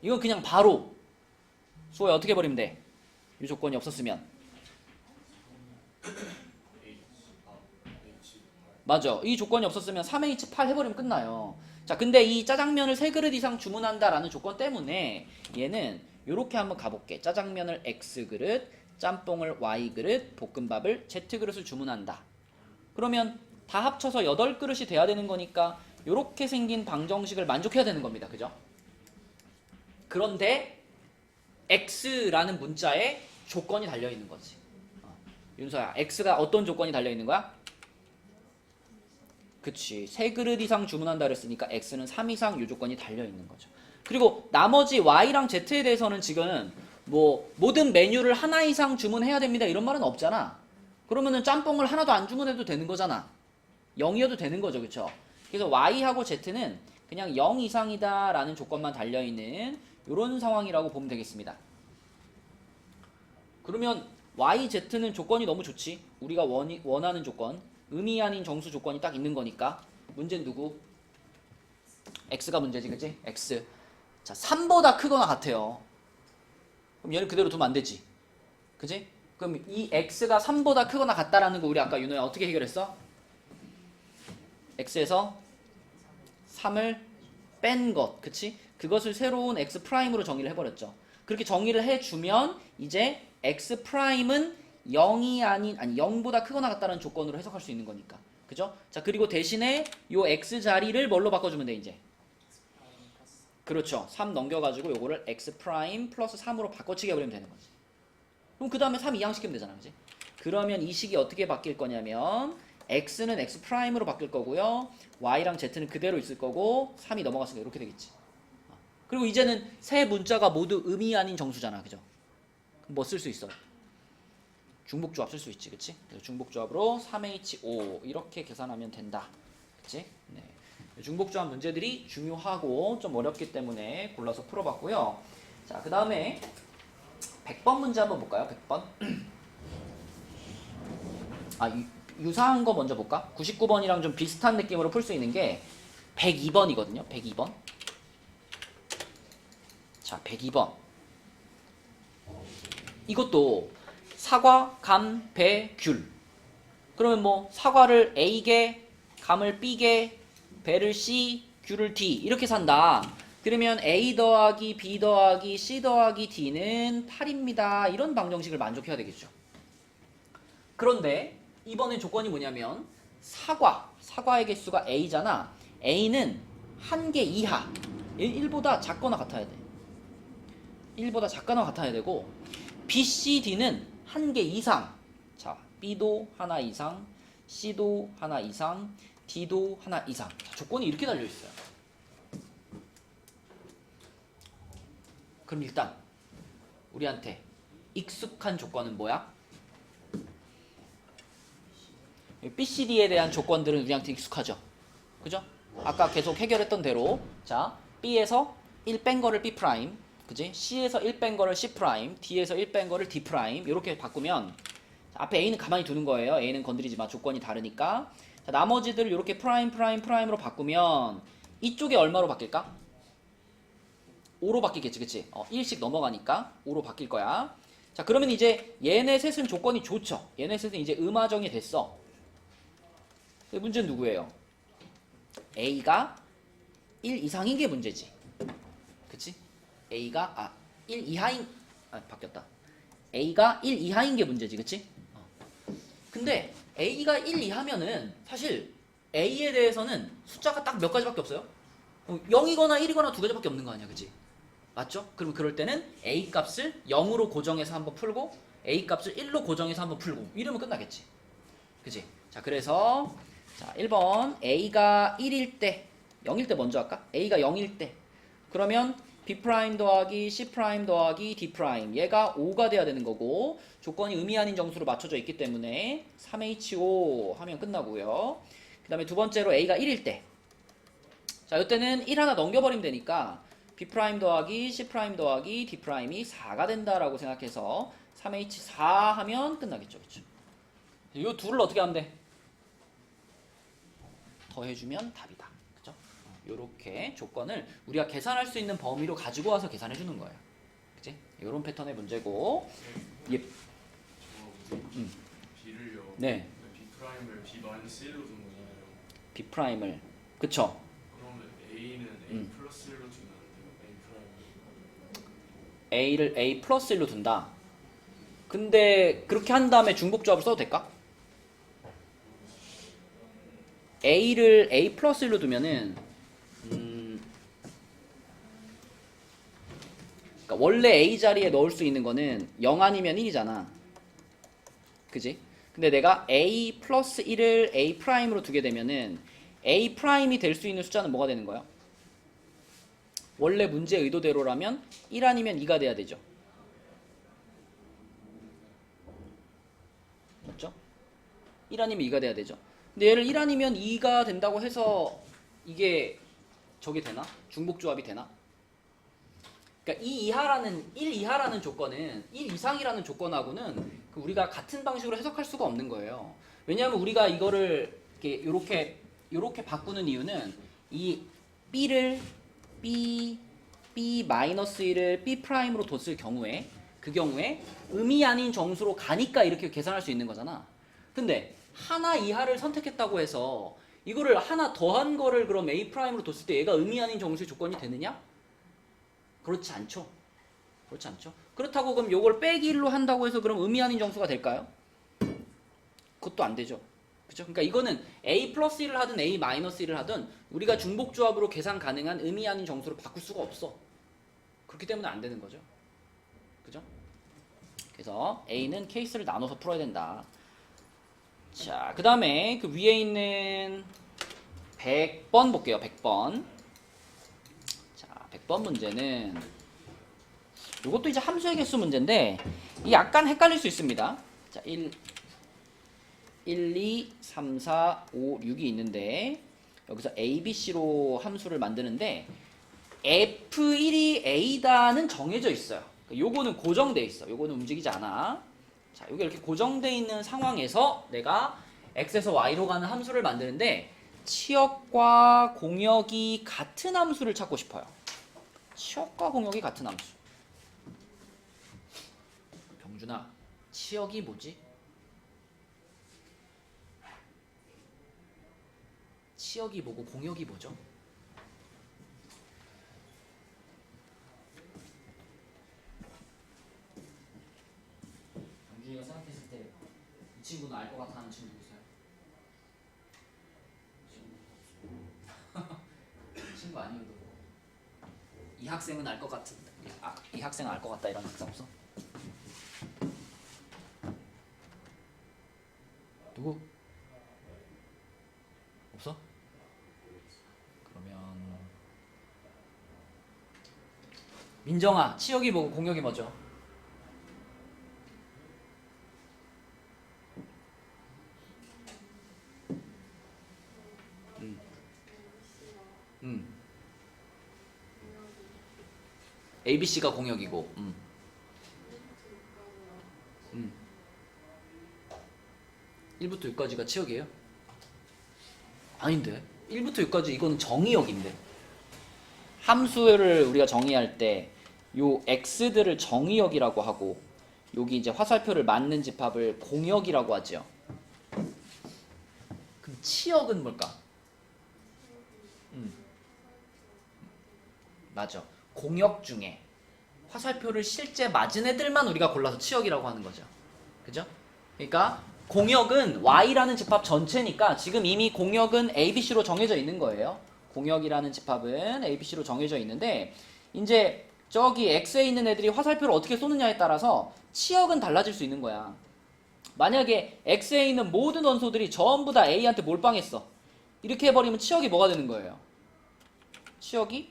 이건 그냥 바로 수호에 어떻게 버리면 돼? 이 조건이 없었으면. 맞아. 이 조건이 없었으면 3H8 해버리면 끝나요. 자, 근데 이 짜장면을 3그릇 이상 주문한다라는 조건 때문에 얘는 요렇게 한번 가볼게. 짜장면을 X그릇, 짬뽕을 Y그릇, 볶음밥을 Z그릇을 주문한다. 그러면 다 합쳐서 8그릇이 돼야 되는 거니까 요렇게 생긴 방정식을 만족해야 되는 겁니다. 그죠? 그런데 X라는 문자에 조건이 달려있는 거지. 윤서야, X가 어떤 조건이 달려있는 거야? 그치. 3그릇 이상 주문한다 그랬으니까 X는 3 이상 요 조건이 달려있는 거죠. 그리고 나머지 Y랑 Z에 대해서는 지금 뭐 모든 메뉴를 하나 이상 주문해야 됩니다 이런 말은 없잖아. 그러면은 짬뽕을 하나도 안 주문해도 되는 거잖아. 0이어도 되는 거죠. 그쵸? 그래서 Y하고 Z는 그냥 0 이상이다 라는 조건만 달려있는 이런 상황이라고 보면 되겠습니다. 그러면 Y, Z는 조건이 너무 좋지. 우리가 원하는 조건, 의미 아닌 정수 조건이 딱 있는 거니까. 문제는 누구? X가 문제지, 그치? X. 자, 3보다 크거나 같아요. 그럼 얘는 그대로 두면 안 되지. 그치? 그럼 이 X가 3보다 크거나 같다라는 거 우리 아까 윤호야 어떻게 해결했어? X에서 3을 뺀 것, 그치? 그것을 새로운 X'으로 정의를 해버렸죠. 그렇게 정의를 해주면 이제 X'은 0이 아닌, 0보다 크거나 같다는 조건으로 해석할 수 있는 거니까. 그죠? 자, 그리고 대신에 요 X 자리를 뭘로 바꿔주면 돼, 이제? 그렇죠. 3 넘겨가지고 요거를 X' 플러스 3으로 바꿔치기 해버리면 되는 거지. 그럼 그 다음에 3 이항시키면 되잖아, 그지? 그러면 이 식이 어떻게 바뀔 거냐면 x는 x 프라임으로 바뀔 거고요. y랑 z는 그대로 있을 거고 3이 넘어갔으니까 이렇게 되겠지. 그리고 이제는 세 문자가 모두 의미 아닌 정수잖아. 그죠? 그럼 뭐 쓸 수 있어? 중복조합 쓸 수 있지. 그치? 그래서 중복조합으로 3H5 이렇게 계산하면 된다. 그치? 네. 중복조합 문제들이 중요하고 좀 어렵기 때문에 골라서 풀어봤고요. 자, 그 다음에 100번 문제 한번 볼까요? 100번. 유사한 거 먼저 볼까? 99번이랑 좀 비슷한 느낌으로 풀 수 있는 게 102번이거든요. 102번. 자, 102번. 이것도 사과, 감, 배, 귤. 그러면 뭐 사과를 A개, 감을 B개, 배를 C, 귤을 D 이렇게 산다. 그러면 A 더하기 B 더하기 C 더하기 D는 8입니다. 이런 방정식을 만족해야 되겠죠. 그런데 이번엔 조건이 뭐냐면 사과의 개수가 A잖아. A는 1개 이하. 1보다 작거나 같아야 돼. 1보다 작거나 같아야 되고 B, C, D는 1개 이상. 자, B도 하나 이상, C도 하나 이상, D도 하나 이상. 자, 조건이 이렇게 달려 있어요. 그럼 일단 우리한테 익숙한 조건은 뭐야? B, C, D에 대한 조건들은 우리한테 익숙하죠. 그죠? 아까 계속 해결했던 대로 자, B에서 1 뺀 거를 B 프라임, 그지? C에서 1 뺀 거를 C 프라임, D에서 1 뺀 거를 D 프라임 이렇게 바꾸면 앞에 A는 가만히 두는 거예요. A는 건드리지 마. 조건이 다르니까. 자, 나머지들을 이렇게 프라임으로 바꾸면 이쪽에 얼마로 바뀔까? 5로 바뀌겠지, 그치? 1씩 넘어가니까 5로 바뀔 거야. 자, 그러면 이제 얘네 셋은 조건이 좋죠. 얘네 셋은 이제 음화정이 됐어. 문제는 누구예요? A가 1 이상인 게 문제지. 그치? A가 1 이하인 바뀌었다. A가 1 이하인 게 문제지. 그치? 근데 A가 1 이하면은 사실 A에 대해서는 숫자가 딱 몇 가지밖에 없어요. 0이거나 1이거나 두 가지밖에 없는 거 아니야. 그치? 맞죠? 그럼 그럴 때는 A 값을 0으로 고정해서 한번 풀고 A 값을 1로 고정해서 한번 풀고 이러면 끝나겠지. 그치? 자, 그래서 자, 1번 A가 1일 때 0일 때 먼저 할까? A가 0일 때 그러면 B' 더하기 C' 더하기 D' 얘가 5가 돼야 되는 거고 조건이 의미 아닌 정수로 맞춰져 있기 때문에 3H5 하면 끝나고요. 그 다음에 두 번째로 A가 1일 때 자, 이때는 1 하나 넘겨버리면 되니까 B' 더하기 C' 더하기 D'i 4가 된다라고 생각해서 3H4 하면 끝나겠죠. 그렇죠? 이 둘을 어떻게 하면 돼? 더해주면 답이다. 그죠? 요렇게 조건을 우리가 계산할 수 있는 범위로 가지고 와서 계산해 주는 거예요. 그치? 요런 패턴의 문제고. 예. B를요. 네. B'을 B-1로 둔 거잖아요. B'을. 그쵸? 그러면 A는 A 플러스 1로 두면 안 돼요? A A를 A 플러스 1로 둔다. 근데 그렇게 한 다음에 중복조합을 써도 될까? A를 A 플러스 1로 두면은 그러니까 원래 A 자리에 넣을 수 있는 거는 0 아니면 1이잖아. 그지? 근데 내가 A 플러스 1을 A 프라임으로 두게 되면은 A 프라임이 될 수 있는 숫자는 뭐가 되는 거야? 원래 문제 의도대로라면 1 아니면 2가 돼야 되죠. 맞죠? 1 아니면 2가 돼야 되죠. 근데 얘를 1 아니면 2가 된다고 해서 이게 저기 되나? 중복조합이 되나? 그러니까 1 이하라는 조건은 1 이상이라는 조건하고는 우리가 같은 방식으로 해석할 수가 없는 거예요. 왜냐하면 우리가 이거를 이렇게 바꾸는 이유는 이 B를 B-1을 B 프라임으로 뒀을 경우에 그 경우에 의미 아닌 정수로 가니까 이렇게 계산할 수 있는 거잖아. 근데 하나 이하를 선택했다고 해서 이거를 하나 더한 거를 그럼 A 프라임으로 뒀을 때 얘가 의미 아닌 정수의 조건이 되느냐? 그렇지 않죠. 그렇지 않죠. 그렇다고 그럼 요걸 빼기 1로 한다고 해서 그럼 의미 아닌 정수가 될까요? 그것도 안 되죠. 그죠? 그러니까 이거는 A 플러스 1을 하든 A 마이너스 1을 하든 우리가 중복조합으로 계산 가능한 의미 아닌 정수로 바꿀 수가 없어. 그렇기 때문에 안 되는 거죠. 그죠? 그래서 A는 케이스를 나눠서 풀어야 된다. 자, 그 다음에 그 위에 있는 100번 볼게요. 100번. 자, 100번 문제는 이것도 이제 함수의 개수 문제인데 이 약간 헷갈릴 수 있습니다. 자, 1, 2, 3, 4, 5, 6이 있는데 여기서 A, B, C로 함수를 만드는데 F1이 A다는 정해져 있어요. 요거는 고정돼 있어. 요거는 움직이지 않아. 자, 요게 이렇게 고정돼 있는 상황에서 내가 X에서 Y로 가는 함수를 만드는데 치역과 공역이 같은 함수를 찾고 싶어요. 치역과 공역이 같은 함수. 병준아, 치역이 뭐지? 치역이 뭐고 공역이 뭐죠? 병준이가 생각했을 때 이 친구는 알 것 같아 하는 친구 있어요? 친구 아니어도 이 학생은 알 것 같은, 이 학생은 알 것 같다 이런 학생 없어? 누구? 없어? 그러면 민정아, 치역이 뭐고 공역이 뭐죠? ABC가 공역이고 1부터 6까지가 치역이에요? 아닌데 1부터 6까지 이거는 정의역인데 함수를 우리가 정의할 때 요 x들을 정의역이라고 하고 여기 이제 화살표를 맞는 집합을 공역이라고 하죠. 그럼 치역은 뭘까? 맞아. 공역 중에 화살표를 실제 맞은 애들만 우리가 골라서 치역이라고 하는 거죠. 그죠? 그러니까 공역은 Y라는 집합 전체니까 지금 이미 공역은 ABC로 정해져 있는 거예요. 공역이라는 집합은 ABC로 정해져 있는데 이제 저기 X에 있는 애들이 화살표를 어떻게 쏘느냐에 따라서 치역은 달라질 수 있는 거야. 만약에 X에 있는 모든 원소들이 전부 다 A한테 몰빵했어. 이렇게 해버리면 치역이 뭐가 되는 거예요? 치역이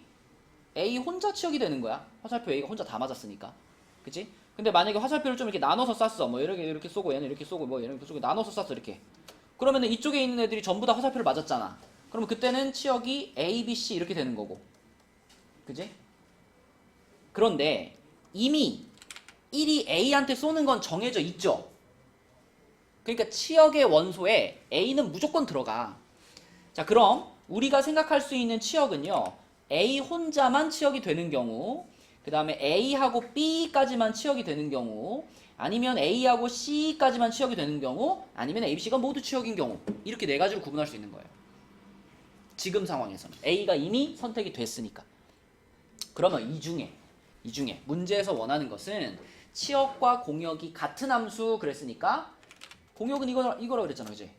A 혼자 치역이 되는 거야. 화살표 A가 혼자 다 맞았으니까. 그치? 근데 만약에 화살표를 좀 이렇게 나눠서 쐈어. 뭐 이렇게 쏘고 얘는 이렇게 쏘고 뭐 얘는 이렇게 쏘고 나눠서 쐈어 이렇게. 그러면은 이쪽에 있는 애들이 전부 다 화살표를 맞았잖아. 그러면 그때는 치역이 A, B, C 이렇게 되는 거고. 그치? 그런데 이미 1이 A한테 쏘는 건 정해져 있죠. 그러니까 치역의 원소에 A는 무조건 들어가. 자, 그럼 우리가 생각할 수 있는 치역은요. A 혼자만 치역이 되는 경우, 그 다음에 A하고 B까지만 치역이 되는 경우, 아니면 A하고 C까지만 치역이 되는 경우, 아니면 A, B, C가 모두 치역인 경우, 이렇게 네 가지로 구분할 수 있는 거예요. 지금 상황에서는 A가 이미 선택이 됐으니까. 그러면 이 중에 문제에서 원하는 것은 치역과 공역이 같은 함수 그랬으니까 공역은 이거라 그랬잖아, 그지?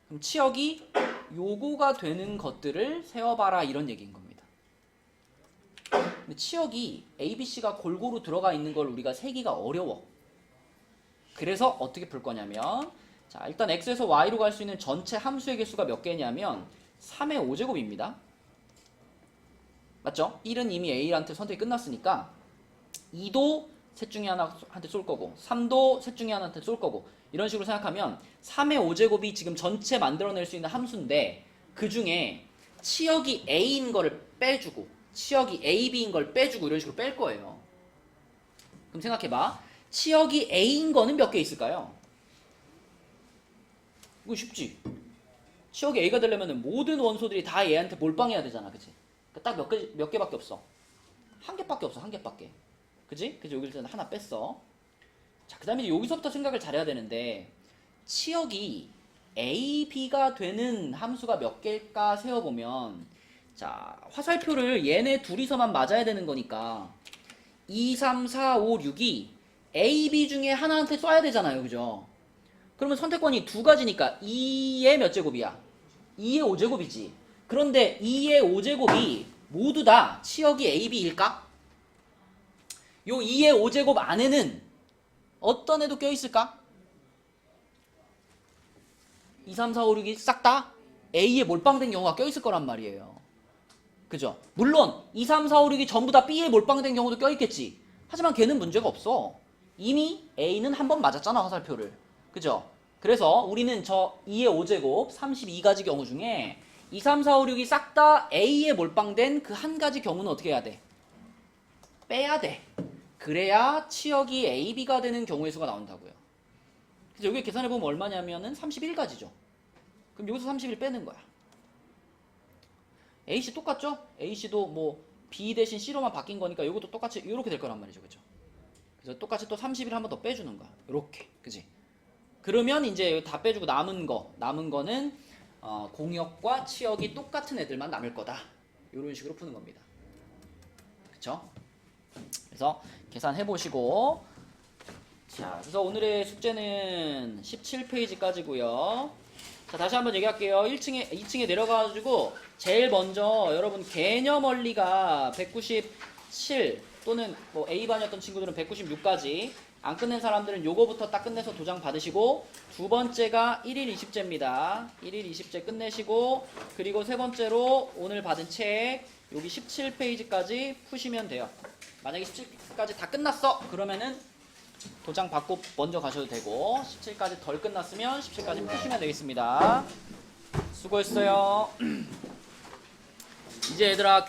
그럼 치역이 요거가 되는 것들을 세워봐라 이런 얘기인 겁니다. 근데 치역이 A, B, C가 골고루 들어가 있는 걸 우리가 세기가 어려워. 그래서 어떻게 풀 거냐면 자, 일단 X에서 Y로 갈 수 있는 전체 함수의 개수가 몇 개냐면 3의 5제곱입니다. 맞죠? 1은 이미 A한테 선택이 끝났으니까 2도 셋 중에 하나한테 쏠 거고 3도 셋 중에 하나한테 쏠 거고 이런 식으로 생각하면 3의 5제곱이 지금 전체 만들어낼 수 있는 함수인데 그 중에 치역이 A인 거를 빼주고 치역이 AB인 걸 빼주고 이런 식으로 뺄 거예요. 그럼 생각해봐. 치역이 A인 거는 몇 개 있을까요? 이거 쉽지? 치역이 A가 되려면 모든 원소들이 다 얘한테 몰빵해야 되잖아, 그치? 딱 몇 개밖에 없어. 한 개밖에 없어, 한 개밖에. 그치? 그치? 여기서 하나 뺐어. 자, 그 다음에 이제 여기서부터 생각을 잘해야 되는데, 치역이 A, B가 되는 함수가 몇 개일까 세어보면, 자, 화살표를 얘네 둘이서만 맞아야 되는 거니까, 2, 3, 4, 5, 6이 A, B 중에 하나한테 쏴야 되잖아요, 그죠? 그러면 선택권이 두 가지니까 2의 몇 제곱이야? 2의 5제곱이지. 그런데 2의 5제곱이 모두 다 치역이 AB일까? 요 2의 5제곱 안에는 어떤 애도 껴있을까? 2, 3, 4, 5, 6이 싹 다 A에 몰빵된 경우가 껴있을 거란 말이에요. 그죠? 물론 2, 3, 4, 5, 6이 전부 다 B에 몰빵된 경우도 껴있겠지. 하지만 걔는 문제가 없어. 이미 A는 한 번 맞았잖아, 화살표를. 그죠? 그래서 우리는 저 2의 5제곱 32가지 경우 중에 2, 3, 4, 5, 6이 싹 다 A에 몰빵된 그 한 가지 경우는 어떻게 해야 돼? 빼야 돼. 그래야 치역이 A, B가 되는 경우의 수가 나온다고요. 그래서 여기 계산해보면 얼마냐면은 31가지죠. 그럼 여기서 31 빼는 거야. AC 똑같죠? AC도 뭐 B 대신 C로만 바뀐 거니까 이것도 똑같이 이렇게 될 거란 말이죠. 그죠? 그래서 똑같이 또 31 한 번 더 빼주는 거야. 이렇게. 그지? 그러면 이제 다 빼주고 남은 거는 공역과 치역이 똑같은 애들만 남을 거다. 이런 식으로 푸는 겁니다. 그쵸? 그래서 계산해보시고, 자, 그래서 오늘의 숙제는 17페이지까지고요. 자, 다시 한번 얘기할게요. 2층에 내려가가지고 제일 먼저 여러분 개념 원리가 197 또는 뭐 A반이었던 친구들은 196까지 안 끝낸 사람들은 요거부터 딱 끝내서 도장 받으시고, 두 번째가 1일 20제입니다. 1일 20제 끝내시고, 그리고 세 번째로 오늘 받은 책 여기 17페이지까지 푸시면 돼요. 만약에 17까지 다 끝났어 그러면은 도장 받고 먼저 가셔도 되고, 17까지 덜 끝났으면 17까지 푸시면 되겠습니다. 수고했어요. 이제 얘들아